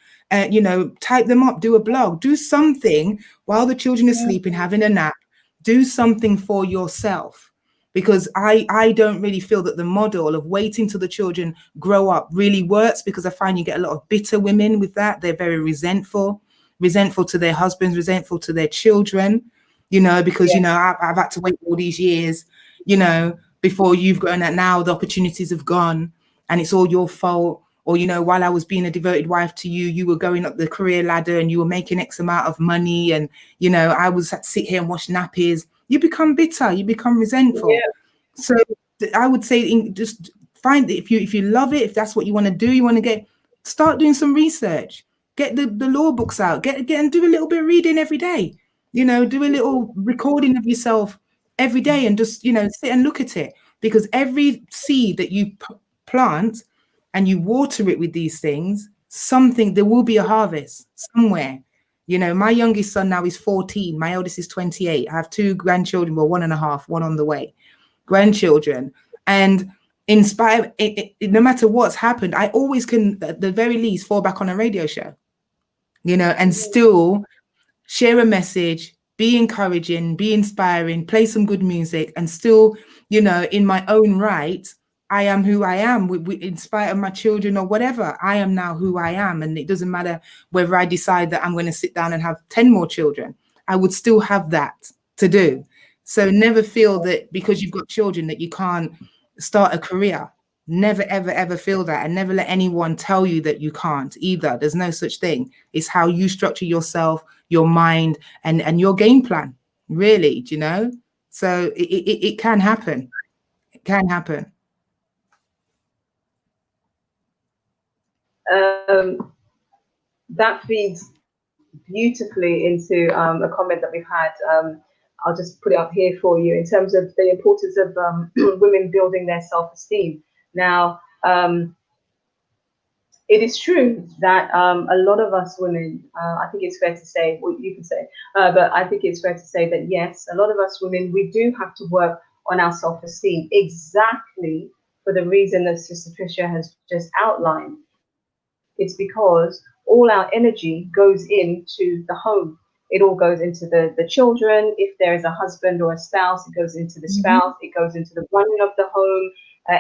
You know, type them up. Do a blog. Do something while the children are sleeping, having a nap. Do something for yourself. Because I don't really feel that the model of waiting till the children grow up really works, because I find you get a lot of bitter women with that. They're very resentful to their husbands, resentful to their children, you know, because, you know, I've had to wait all these years, you know, before you've grown up. Now the opportunities have gone and it's all your fault. Or, you know, while I was being a devoted wife to you, you were going up the career ladder and you were making X amount of money. And, you know, I was had to sit here and wash nappies. You become bitter, you become resentful. Yeah. So I would say just find it. If you love it, if that's what you want to do, you want to start doing some research, get the law books out, get and do a little bit of reading every day, you know, do a little recording of yourself every day and just, you know, sit and look at it. Because every seed that you plant and you water it with these things, there will be a harvest somewhere. You know, my youngest son now is 14. My eldest is 28. I have 2 grandchildren, well, 1.5, one on the way, grandchildren. And in spite of it, no matter what's happened, I always can, at the very least, fall back on a radio show, you know, and still share a message, be encouraging, be inspiring, play some good music, and still, you know, in my own right, I am who I am. In spite of my children or whatever, I am now who I am. And it doesn't matter whether I decide that I'm going to sit down and have 10 more children. I would still have that to do. So never feel that because you've got children that you can't start a career. Never, ever, ever feel that. And never let anyone tell you that you can't either. There's no such thing. It's how you structure yourself, your mind, and your game plan, really, you know? So it can happen. It can happen. That feeds beautifully into a comment that we've had. I'll just put it up here for you in terms of the importance of women building their self-esteem. Now, it is true that a lot of us women, I think it's fair to say, what you can say, but I think it's fair to say that yes, a lot of us women, we do have to work on our self-esteem, exactly for the reason that Sister Tricia has just outlined. It's because all our energy goes into the home. It all goes into the children. If there is a husband or a spouse, it goes into the spouse. It goes into the running of the home.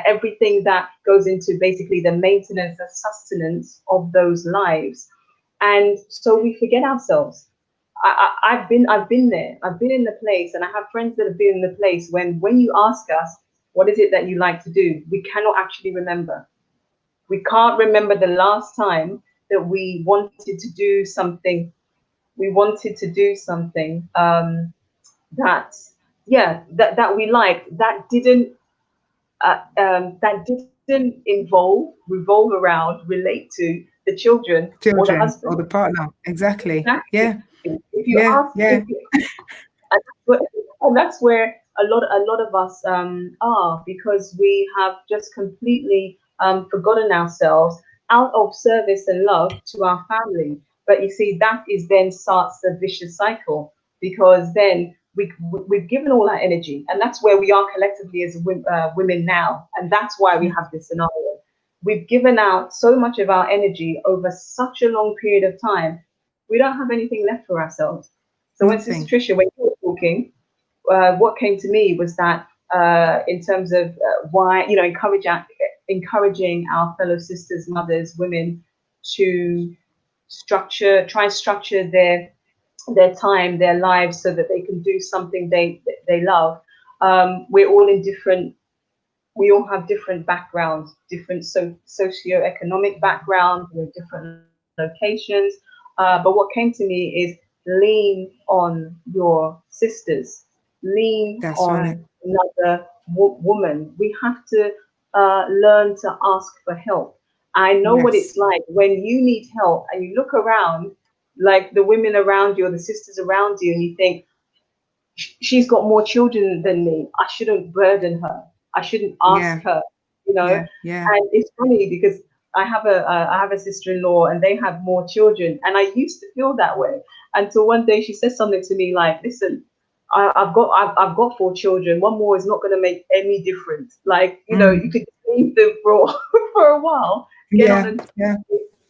Everything that goes into basically the maintenance and sustenance of those lives. And so we forget ourselves. I've been there. I've been in the place, and I have friends that have been in the place when you ask us, what is it that you like to do? We cannot actually remember. We can't remember the last time that we wanted to do something. We wanted to do something that we liked. That didn't revolve around, relate to the children or the husband or the partner. Exactly. Yeah. If you ask, and that's where a lot of us are, because we have just completely forgotten ourselves out of service and love to our family. But you see, that is then starts a vicious cycle, because then we've given all our energy, and that's where we are collectively as women now, and that's why we have this scenario. We've given out so much of our energy over such a long period of time, we don't have anything left for ourselves. So when Sister Tricia, when you were talking, what came to me was that in terms of why, you know, encouraging our fellow sisters, mothers, women to try and structure their time, their lives, so that they can do something they love. We're all in different. We all have different backgrounds, different socio-economic backgrounds, different locations. But what came to me is lean on your sisters, lean That's right. on another woman. We have to learn to ask for help. I know what Yes. it's like when you need help and you look around, like the women around you or the sisters around you, and you think, she's got more children than me. I shouldn't burden her. I shouldn't ask Yeah. her, you know. Yeah. Yeah. And it's funny because I have a sister-in-law and they have more children, and I used to feel that way until one day she said something to me like, "Listen, I've got 4 children. One more is not going to make any difference. Like, you Mm. could leave them for for a while, get on Yeah. and Yeah.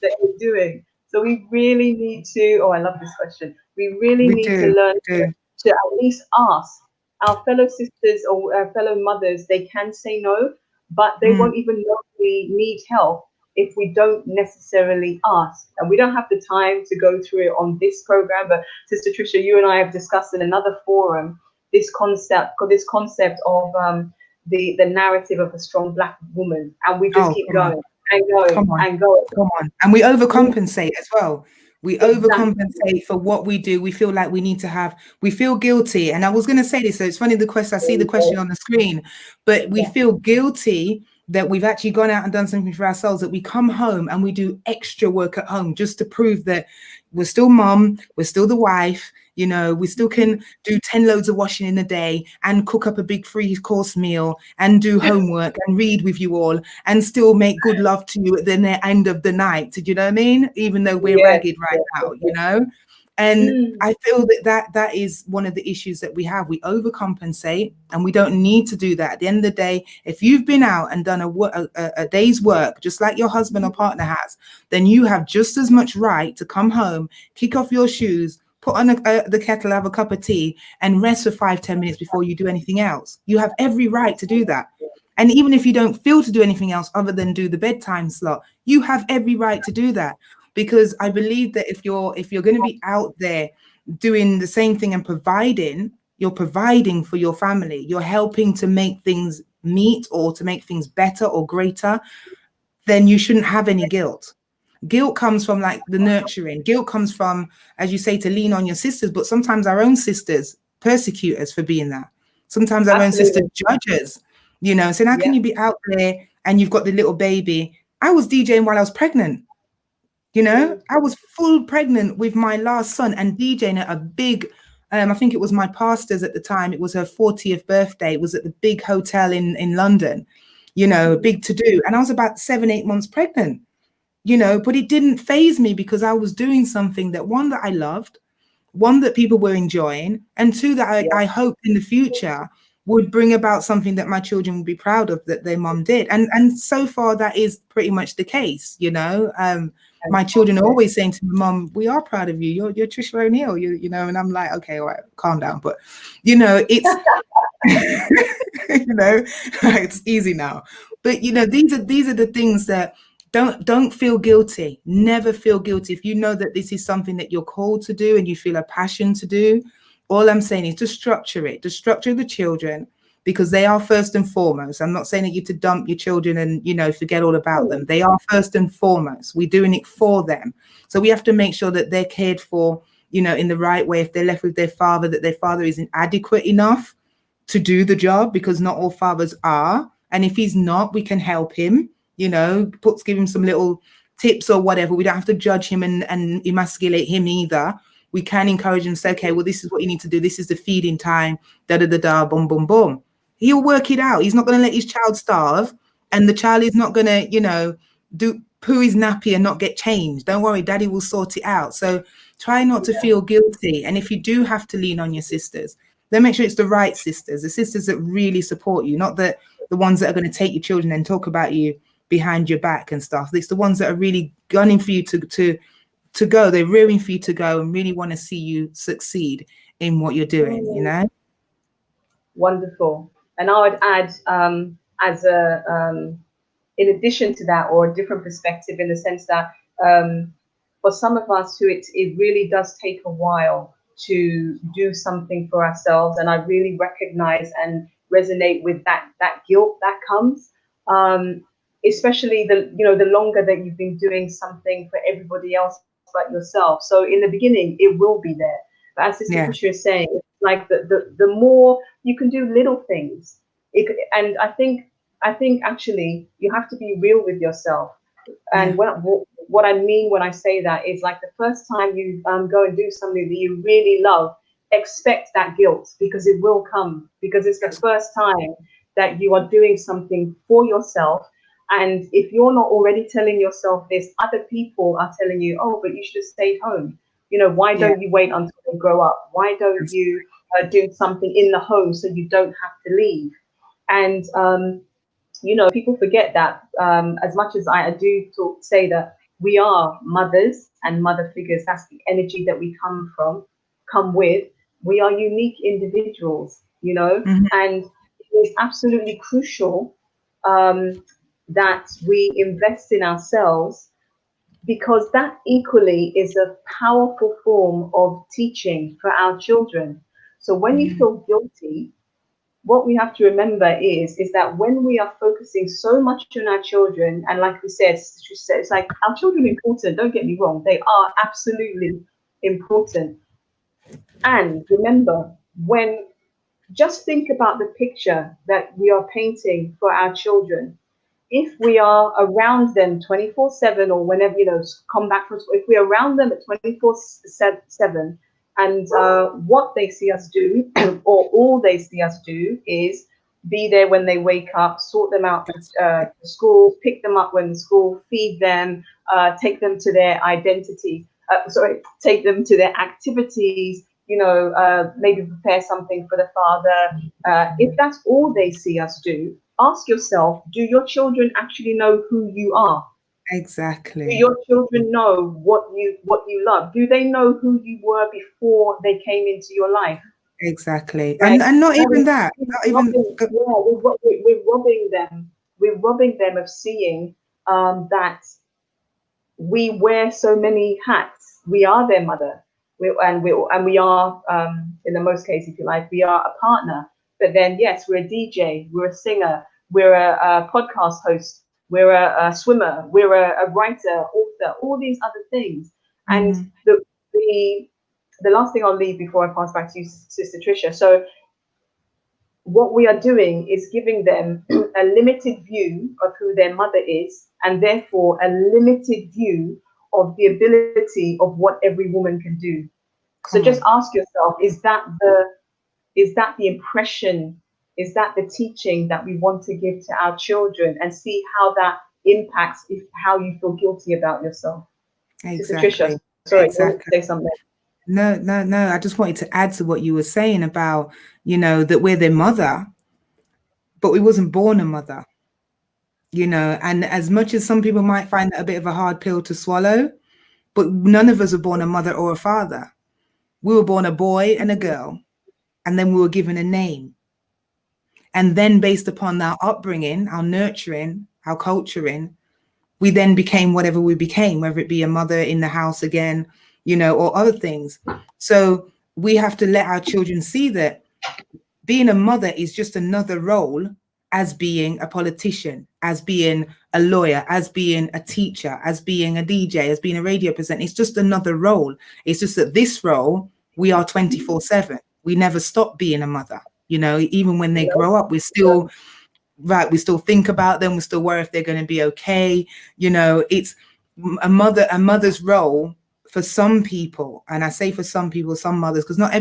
that you're doing." So we really need to. Oh, I love this question. We really We need to do. learn We do. to at least ask our fellow sisters or our fellow mothers. They can say no, but they Mm. won't even know we need help if we don't necessarily ask. And we don't have the time to go through it on this program, but Sister Tricia, you and I have discussed in another forum this concept of the narrative of a strong Black woman, and we just Oh, keep come on. going and going Come on. and going. Come on. And we overcompensate as well. We Exactly. overcompensate for what we do. We feel like we feel guilty. And I was going to say this, so it's funny, I see the question on the screen, but we Yeah. feel guilty that we've actually gone out and done something for ourselves, that we come home and we do extra work at home just to prove that we're still mom, we're still the wife, we still can do 10 loads of washing in a day and cook up a big 3-course meal and do homework and read with you all and still make good love to you at the end of the night. Do you know what I mean? Even though we're Yes. ragged right now, And I feel that is one of the issues that we have. We overcompensate, and we don't need to do that. At the end of the day, if you've been out and done a day's work, just like your husband or partner has, then you have just as much right to come home, kick off your shoes, put on the kettle, have a cup of tea, and rest for 5-10 minutes before you do anything else. You have every right to do that. And even if you don't feel to do anything else other than do the bedtime slot, you have every right to do that. Because I believe that if you're going to be out there doing the same thing and you're providing for your family, you're helping to make things meet or to make things better or greater, then you shouldn't have any guilt. Guilt comes from like the nurturing. Guilt comes from, as you say, to lean on your sisters, but sometimes our own sisters persecute us for being that. Sometimes our own sisters Absolutely. judge us, saying, how can Yeah. you be out there and you've got the little baby? I was DJing while I was pregnant. I was full pregnant with my last son and DJing at a big, I think it was my pastor's at the time. It was her 40th birthday. It was at the big hotel in London, big to do. And I was about 7-8 months pregnant. But it didn't faze me because I was doing something that, one, that I loved, one, that people were enjoying, and two, that I hope in the future would bring about something that my children would be proud of that their mom did. And so far that is pretty much the case, my children are always saying to me, Mom, we are proud of you. You're Tricia O'Neal, and I'm like, okay, all right, calm down. But it's it's easy now. But these are the things that don't feel guilty. Never feel guilty. If you know that this is something that you're called to do and you feel a passion to do, all I'm saying is to structure it, to structure the children, because they are first and foremost. I'm not saying that you to dump your children and forget all about them. They are first and foremost. We're doing it for them. So we have to make sure that they're cared for, in the right way. If they're left with their father, that their father isn't adequate enough to do the job, because not all fathers are. And if he's not, we can help him, give him some little tips or whatever. We don't have to judge him and emasculate him either. We can encourage him, say, okay, well, this is what you need to do. This is the feeding time, da-da-da-da, boom, boom, boom. He'll work it out. He's not going to let his child starve. And the child is not going to, do poo his nappy and not get changed. Don't worry, daddy will sort it out. So try not to feel guilty. And if you do have to lean on your sisters, then make sure it's the right sisters, the sisters that really support you, not the ones that are going to take your children and talk about you behind your back and stuff. It's the ones that are really gunning for you to go. They're rearing for you to go and really want to see you succeed in what you're doing, Wonderful. And I would add, as in addition to that, or a different perspective, in the sense that for some of us who it really does take a while to do something for ourselves, and I really recognize and resonate with that guilt that comes, especially the longer that you've been doing something for everybody else but yourself. So in the beginning, it will be there. But as Sister Yeah. Tricia is saying, it's like the more you can do little things, and I think actually you have to be real with yourself. And what I mean when I say that is, like, the first time you go and do something that you really love, expect that guilt, because it will come, because it's the first time that you are doing something for yourself. And if you're not already telling yourself this, other people are telling you, oh, but you should have stayed home. Why don't you wait until they grow up? Why don't you do something in the home so you don't have to leave? And people forget that, as much as I do say that we are mothers and mother figures, that's the energy that we come with. We are unique individuals, and it is absolutely crucial that we invest in ourselves, because that equally is a powerful form of teaching for our children. So when you feel guilty, what we have to remember is that when we are focusing so much on our children, and like we said, it's like, our children are important, don't get me wrong, they are absolutely important. And remember, just think about the picture that we are painting for our children. If we are around them 24/7, or whenever, come back from school, if we're around them at 24/7, and what they see us do, or all they see us do, is be there when they wake up, sort them out for school, pick them up when school, feed them, take them to their take them to their activities, maybe prepare something for the father. If that's all they see us do, ask yourself, do your children actually know who you are? Exactly. Do your children know what you love? Do they know who you were before they came into your life? Exactly. Right? And not even that. Not even. We're robbing them. We're robbing them of seeing that we wear so many hats. We are their mother. We are, in the most cases, if you like, we are a partner. But then, yes, we're a DJ, we're a singer, we're a podcast host, we're a swimmer, we're a writer, author, all these other things. And the last thing I'll leave before I pass back to you, Sister Tricia. So what we are doing is giving them a limited view of who their mother is, and therefore a limited view of the ability of what every woman can do. So just ask yourself, is that the impression, is that the teaching that we want to give to our children, and see how that impacts how you feel guilty about yourself. Exactly. Sister Tricia, sorry, Exactly. you want to say something? No. I just wanted to add to what you were saying about, that we're their mother, but we wasn't born a mother, and as much as some people might find that a bit of a hard pill to swallow, but none of us are born a mother or a father. We were born a boy and a girl, and then we were given a name. And then based upon our upbringing, our nurturing, our culturing, we then became whatever we became, whether it be a mother in the house again, or other things. So we have to let our children see that being a mother is just another role, as being a politician, as being a lawyer, as being a teacher, as being a DJ, as being a radio presenter. It's just another role. It's just that this role, we are 24/7. We never stop being a mother. Even when they grow up, we're still right. We still think about them. We still worry if they're going to be okay. It's a mother's role for some people. And I say for some people, some mothers, because not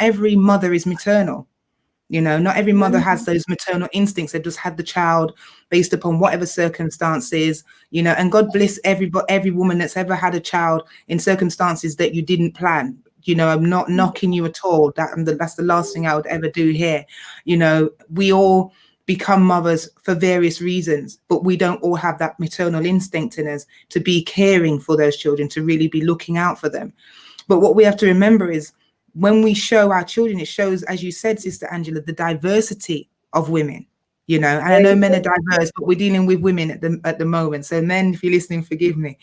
every mother is maternal. Not every mother has those maternal instincts. They just had the child based upon whatever circumstances, and God bless every woman that's ever had a child in circumstances that you didn't plan. I'm not knocking you at all. That's the last thing I would ever do here. We all become mothers for various reasons, but we don't all have that maternal instinct in us to be caring for those children, to really be looking out for them. But what we have to remember is, when we show our children, it shows, as you said, Sister Angela, the diversity of women, and I know men are diverse, but we're dealing with women at the moment. So men, if you're listening, forgive me.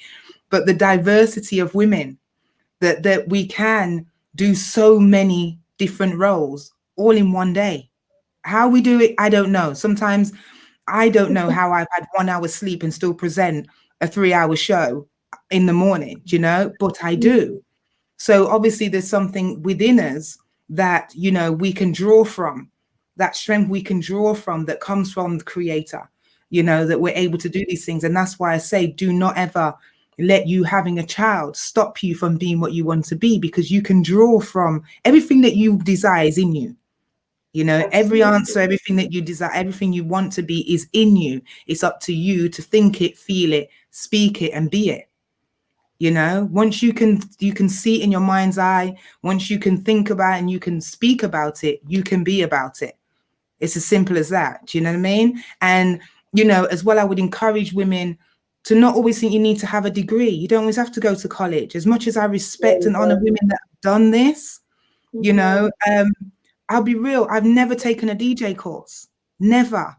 But the diversity of women, that we can do so many different roles all in one day. How we do it, I don't know. Sometimes I don't know how I've had 1 hour sleep and still present a 3-hour show in the morning, but I do. So obviously there's something within us that, you know, we can draw from, that strength we can draw from, that comes from the creator, you know, that we're able to do these things. And that's why I say, do not ever let you having a child stop you from being what you want to be, because you can draw from everything that you desire is in you. You know, every answer, everything that you desire, everything you want to be is in you. It's up to you to think it, feel it, speak it, and be it. You know, once you can see it in your mind's eye, once you can think about it and you can speak about it, you can be about it. It's as simple as that. Do you know what I mean? And, you know, as well, I would encourage women to not always think you need to have a degree. You don't always have to go to college. As much as I respect and honor women that have done this, you know, I'll be real. I've never taken a DJ course, never,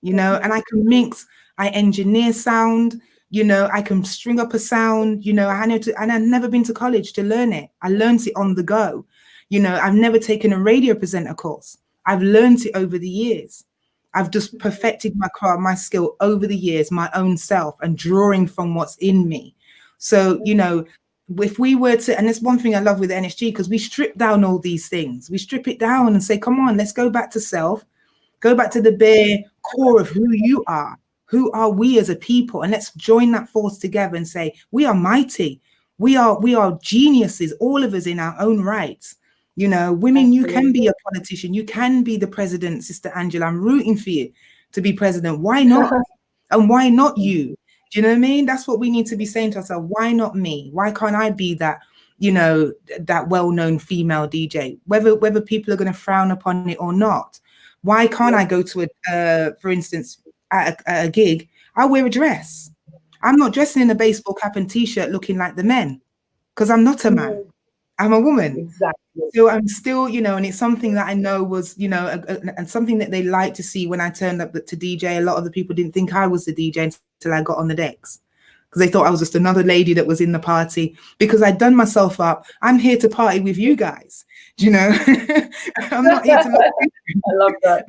you know, and I can mix, I engineer sound, you know, I can string up a sound, you know, and I've never been to college to learn it. I learned it on the go. You know, I've never taken a radio presenter course. I've learned it over the years. I've just perfected my craft, my skill over the years, my own self, and drawing from what's in me. So, you know, if we were to, and it's one thing I love with NXG, because we strip down all these things, we strip it down and say, come on, let's go back to self, go back to the bare core of who you are. Who are we as a people? And let's join that force together and say, we are mighty. We are geniuses, all of us in our own rights. You know, women, you can be a politician. You can be the president, Sister Angela. I'm rooting for you to be president. Why not? And why not you? Do you know what I mean? That's what we need to be saying to ourselves. Why not me? Why can't I be that, you know, that well-known female DJ? Whether people are going to frown upon it or not. Why can't I go to a, for instance, at a gig? I wear a dress. I'm not dressing in a baseball cap and t-shirt looking like the men, because I'm not a man. I'm a woman. Exactly. So I'm still, you know, and it's something that I know was, you know, and something that they like to see when I turned up to DJ. A lot of the people didn't think I was the DJ until I got on the decks, because they thought I was just another lady that was in the party, because I'd done myself up. I'm here to party with you guys. Do you know? I'm not here to I love that.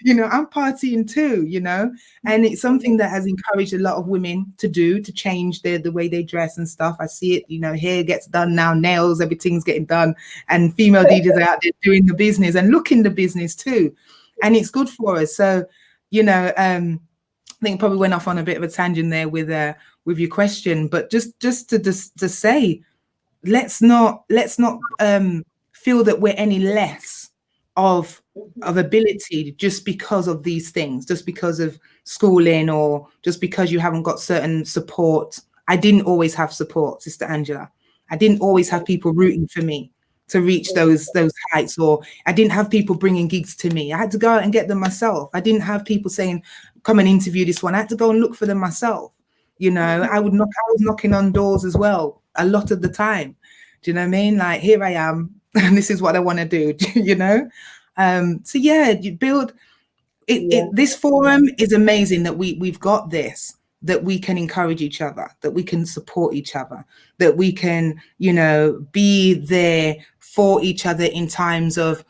You know, I'm partying too, you know, and it's something that has encouraged a lot of women to do, to change the way they dress and stuff. I see it, you know, hair gets done now, nails, everything's getting done, and female DJs are out there doing the business and looking the business too, and it's good for us. So, you know, I think probably went off on a bit of a tangent there with your question, but just to say, let's not feel that we're any less of ability just because of these things, just because of schooling, or just because you haven't got certain support. I didn't always have support, Sister Angela. I didn't always have people rooting for me to reach those heights, or I didn't have people bringing gigs to me. I had to go out and get them myself. I didn't have people saying, come and interview this one. I had to go and look for them myself. You know, I was knocking on doors as well a lot of the time. Do you know what I mean? Like, here I am, and this is what I want to do, you know? So yeah, you build it. This forum is amazing that we've got this, that we can encourage each other, that we can support each other, that we can, you know, be there for each other in times of,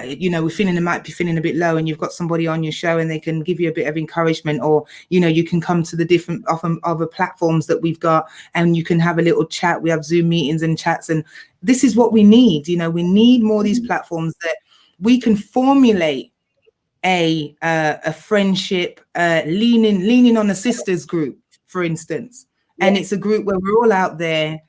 you know, might be feeling a bit low, and you've got somebody on your show and they can give you a bit of encouragement, or, you know, you can come to the different other platforms that we've got and you can have a little chat. We have Zoom meetings and chats, and this is what we need. You know, we need more of these platforms that we can formulate a friendship, leaning on a sisters group, for instance. And it's a group where we're all out there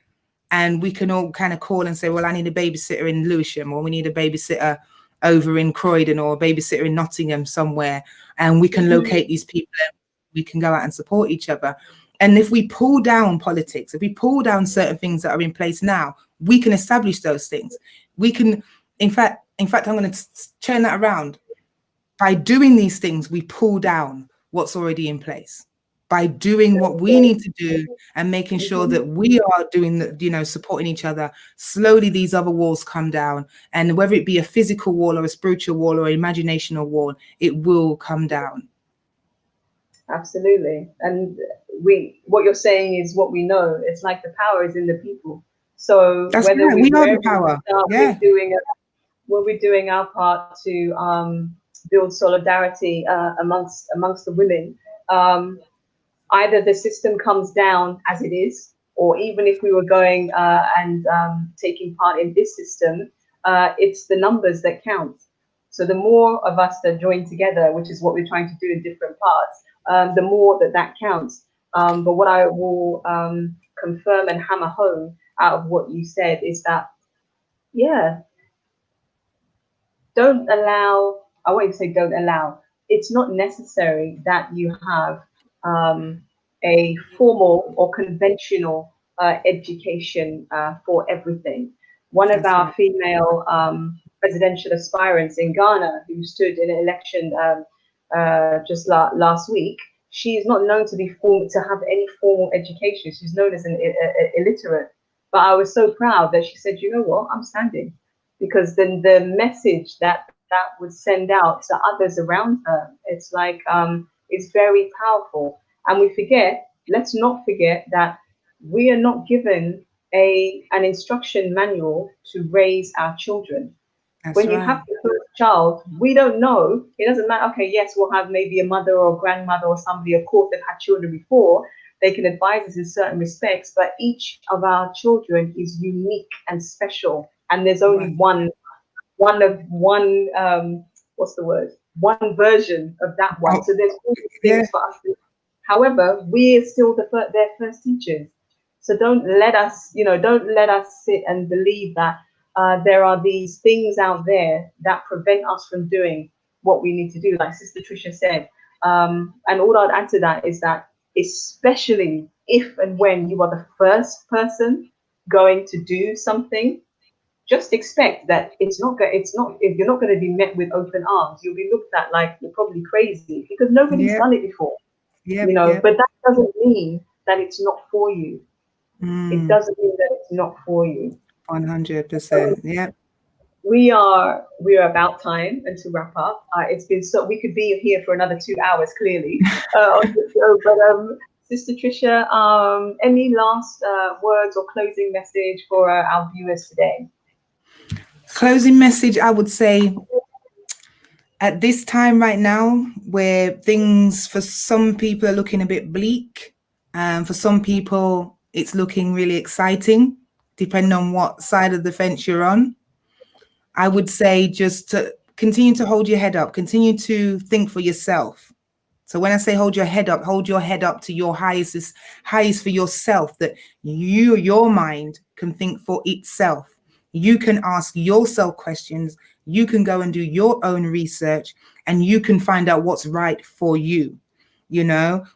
and we can all kind of call and say, well, I need a babysitter in Lewisham, or we need a babysitter over in Croydon, or a babysitter in Nottingham somewhere. And we can locate these people, and we can go out and support each other. And if we pull down politics, if we pull down certain things that are in place now, we can establish those things. We can, in fact, I'm going to turn that around. By doing these things, we pull down what's already in place. By doing what we need to do and making sure that we are doing the, you know, supporting each other, slowly these other walls come down. And whether it be a physical wall or a spiritual wall or an imaginational wall, it will come down. Absolutely. And what you're saying is what we know. It's like the power is in the people. So that's whether right. We are the power. We're doing our part to build solidarity amongst the women. Either the system comes down as it is, or even if we were going and taking part in this system, it's the numbers that count. So the more of us that join together, which is what we're trying to do in different parts, the more that counts. But what I will confirm and hammer home out of what you said is that, yeah, don't allow, I won't say don't allow, it's not necessary that you have a formal or conventional education for everything. One of That's our right. female presidential aspirants in Ghana, who stood in an election just last week, she is not known to have any formal education. She's known as an illiterate. But I was so proud that she said, you know what, I'm standing. Because then the message that would send out to others around her, it's like, it's very powerful. And let's not forget that we are not given an instruction manual to raise our children. That's When you right. have the first child, we don't know. It doesn't matter. Okay, yes, we'll have maybe a mother or a grandmother or somebody, of course, that had children before. They can advise us in certain respects, but each of our children is unique and special. And there's only Right. one what's the word? One version of that one. Oh, So there's all these yeah. things for us to, however, we're still their first teachers. So don't let us sit and believe that there are these things out there that prevent us from doing what we need to do, like Sister Tricia said. And all I'd add to that is that, especially if and when you are the first person going to do something, just expect that if you're not going to be met with open arms, you'll be looked at like you're probably crazy, because nobody's Yep. done it before, Yep. Yep. but that doesn't mean that it's not for you. It Mm, doesn't mean that it's not for you. 100%. Yep. We are about time and to wrap up. It's been so, we could be here for another 2 hours clearly on the show, but Sister Tricia, any last words or closing message for our viewers today? Closing message, I would say, at this time right now, where things for some people are looking a bit bleak, for some people it's looking really exciting, depending on what side of the fence you're on. I would say just to continue to hold your head up, continue to think for yourself. So when I say hold your head up to your highest for yourself, that your mind can think for itself. You can ask yourself questions. You can go and do your own research, and you can find out what's right for you.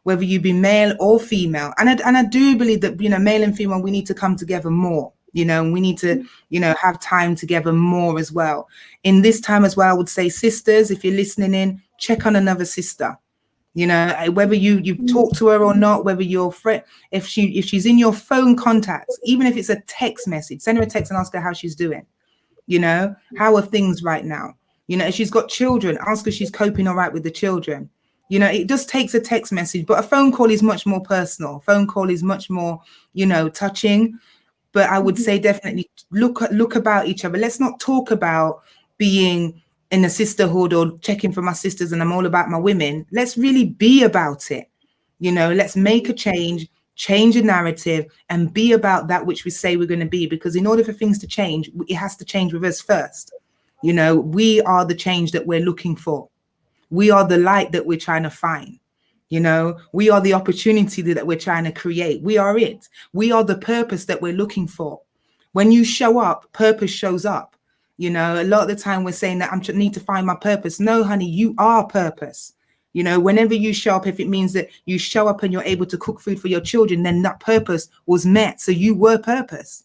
Whether you be male or female. And I do believe that, male and female, we need to come together more. And we need to, have time together more as well. In this time as well, I would say, sisters, if you're listening in, check on another sister. Whether you've talked to her or not, whether your friend, if she's in your phone contacts, even if it's a text message, send her a text and ask her how she's doing. How are things right now? If she's got children, ask her she's coping all right with the children. It just takes a text message, but a phone call is much more personal. Phone call is much more, touching. But I would say definitely look about each other. Let's not talk about being in a sisterhood or checking for my sisters and I'm all about my women. Let's really be about it. Let's make a change a narrative and be about that which we say we're going to be, because in order for things to change, it has to change with us first. We are the change that we're looking for. We are the light that we're trying to find. We are the opportunity that we're trying to create. We are it. We are the purpose that we're looking for. When you show up, purpose shows up. A lot of the time we're saying that I need to find my purpose. No, honey, you are purpose. Whenever you show up, if it means that you show up and you're able to cook food for your children, then that purpose was met. So you were purpose.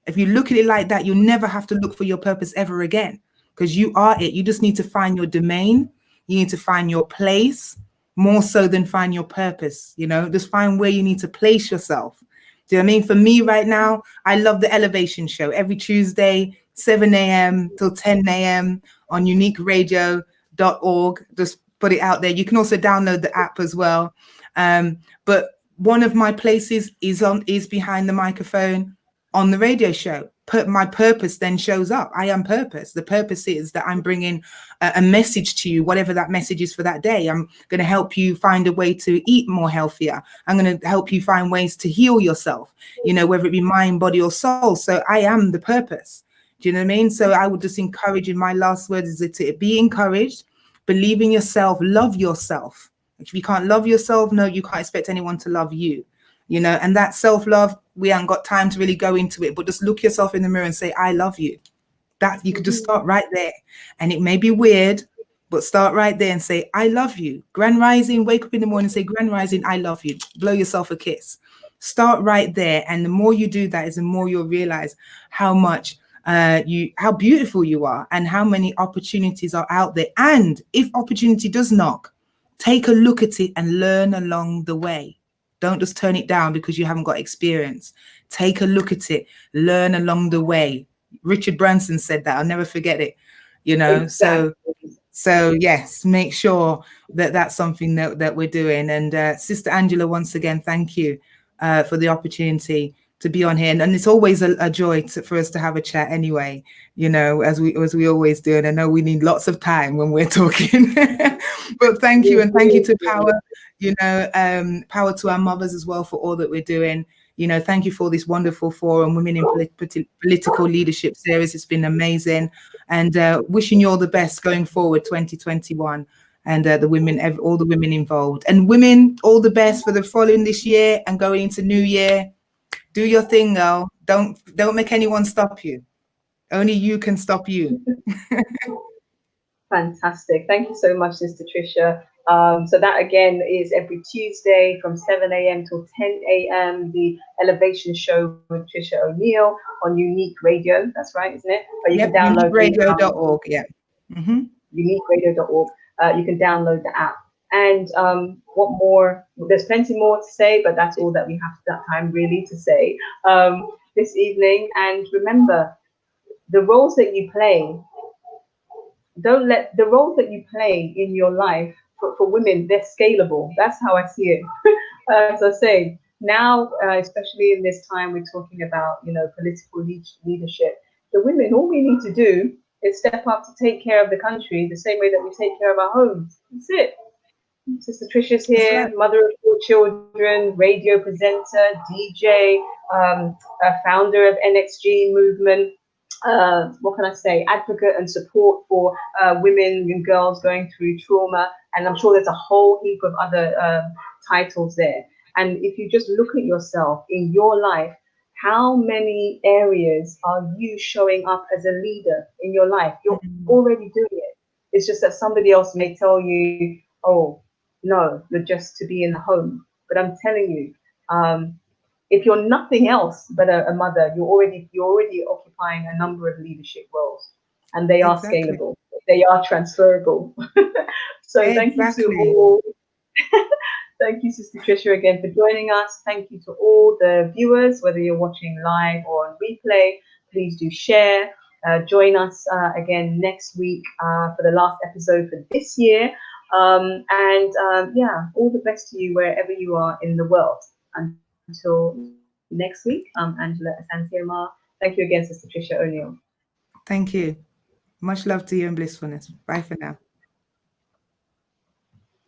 If you look at it like that, you'll never have to look for your purpose ever again, because you are it. You just need to find your domain. You need to find your place more so than find your purpose. Just find where you need to place yourself. Do you know what I mean? For me right now, I love the Elevation Show every Tuesday, 7 a.m. till 10 a.m. on uniqueradio.org. Just put it out there. You can also download the app as well. But one of my places is behind the microphone on the radio show. my purpose then shows up. I am purpose. The purpose is that I'm bringing a message to you, whatever that message is for that day. I'm going to help you find a way to eat more healthier. I'm going to help you find ways to heal yourself, you know, whether it be mind, body, or soul. So I am the purpose. Do you know what I mean? So I would just encourage, in my last words, is to be encouraged, believe in yourself, love yourself. If you can't love yourself, no, you can't expect anyone to love you. You know, and that self-love, we haven't got time to really go into it, but just look yourself in the mirror and say, I love you. That you could just start right there. And it may be weird, but start right there and say, I love you. Grand rising, wake up in the morning and say, Grand rising, I love you. Blow yourself a kiss. Start right there. And the more you do that is the more you'll realize how much how beautiful you are and how many opportunities are out there. And if opportunity does knock, take a look at it and learn along the way. Don't just turn it down because you haven't got experience. Take a look at it, learn along the way. Richard Branson said that. I'll never forget it, you know. Exactly. So yes, make sure that that's something that we're doing. And Sister Angela, once again, thank you for the opportunity to be on here. And it's always a joy for us to have a chat anyway, you know, as we always do. And I know we need lots of time when we're talking. But thank you. And thank you to Power, you know, Power to our mothers as well for all that we're doing. You know, thank you for this wonderful forum, Women in Political Leadership series. It's been amazing. And wishing you all the best going forward, 2021. And the women, all the women involved. And women, all the best for the following this year and going into New Year. Do your thing, girl. Don't make anyone stop you. Only you can stop you. Fantastic. Thank you so much, Sister Tricia. So that again is every Tuesday from 7 a.m. till 10 a.m. The Elevation Show with Tricia O'Neal on Unique Radio. That's right, isn't it? Or you can download uniqueradio.org. Yeah. Uniqueradio.org. You can download the app. And what more? There's plenty more to say, but that's all that we have that time really to say this evening. And remember, the roles that you play. Don't let the roles that you play in your life for women, they're scalable. That's how I see it. As I say, now, especially in this time, we're talking about, you know, political leadership. The women, all we need to do is step up to take care of the country the same way that we take care of our homes. That's it. Sister Tricia's here, right. Mother of 4 children, radio presenter, DJ, founder of NXG Movement. What can I say, advocate and support for women and girls going through trauma. And I'm sure there's a whole heap of other titles there. And if you just look at yourself in your life, how many areas are you showing up as a leader in your life? You're already doing it. It's just that somebody else may tell you, oh, no, you're just to be in the home. But I'm telling you, if you're nothing else but a mother, you're already occupying a number of leadership roles, and they are scalable. They are transferable. So thank you to all. Thank you, Sister Tricia, again for joining us. Thank you to all the viewers, whether you're watching live or on replay. Please do share. Join us again next week for the last episode for this year. Yeah, all the best to you wherever you are in the world. Until next week, I'm Angela Asante-Armar. Thank you again, Sister Tricia O'Neal. Thank you. Much love to you and blissfulness. Bye for now.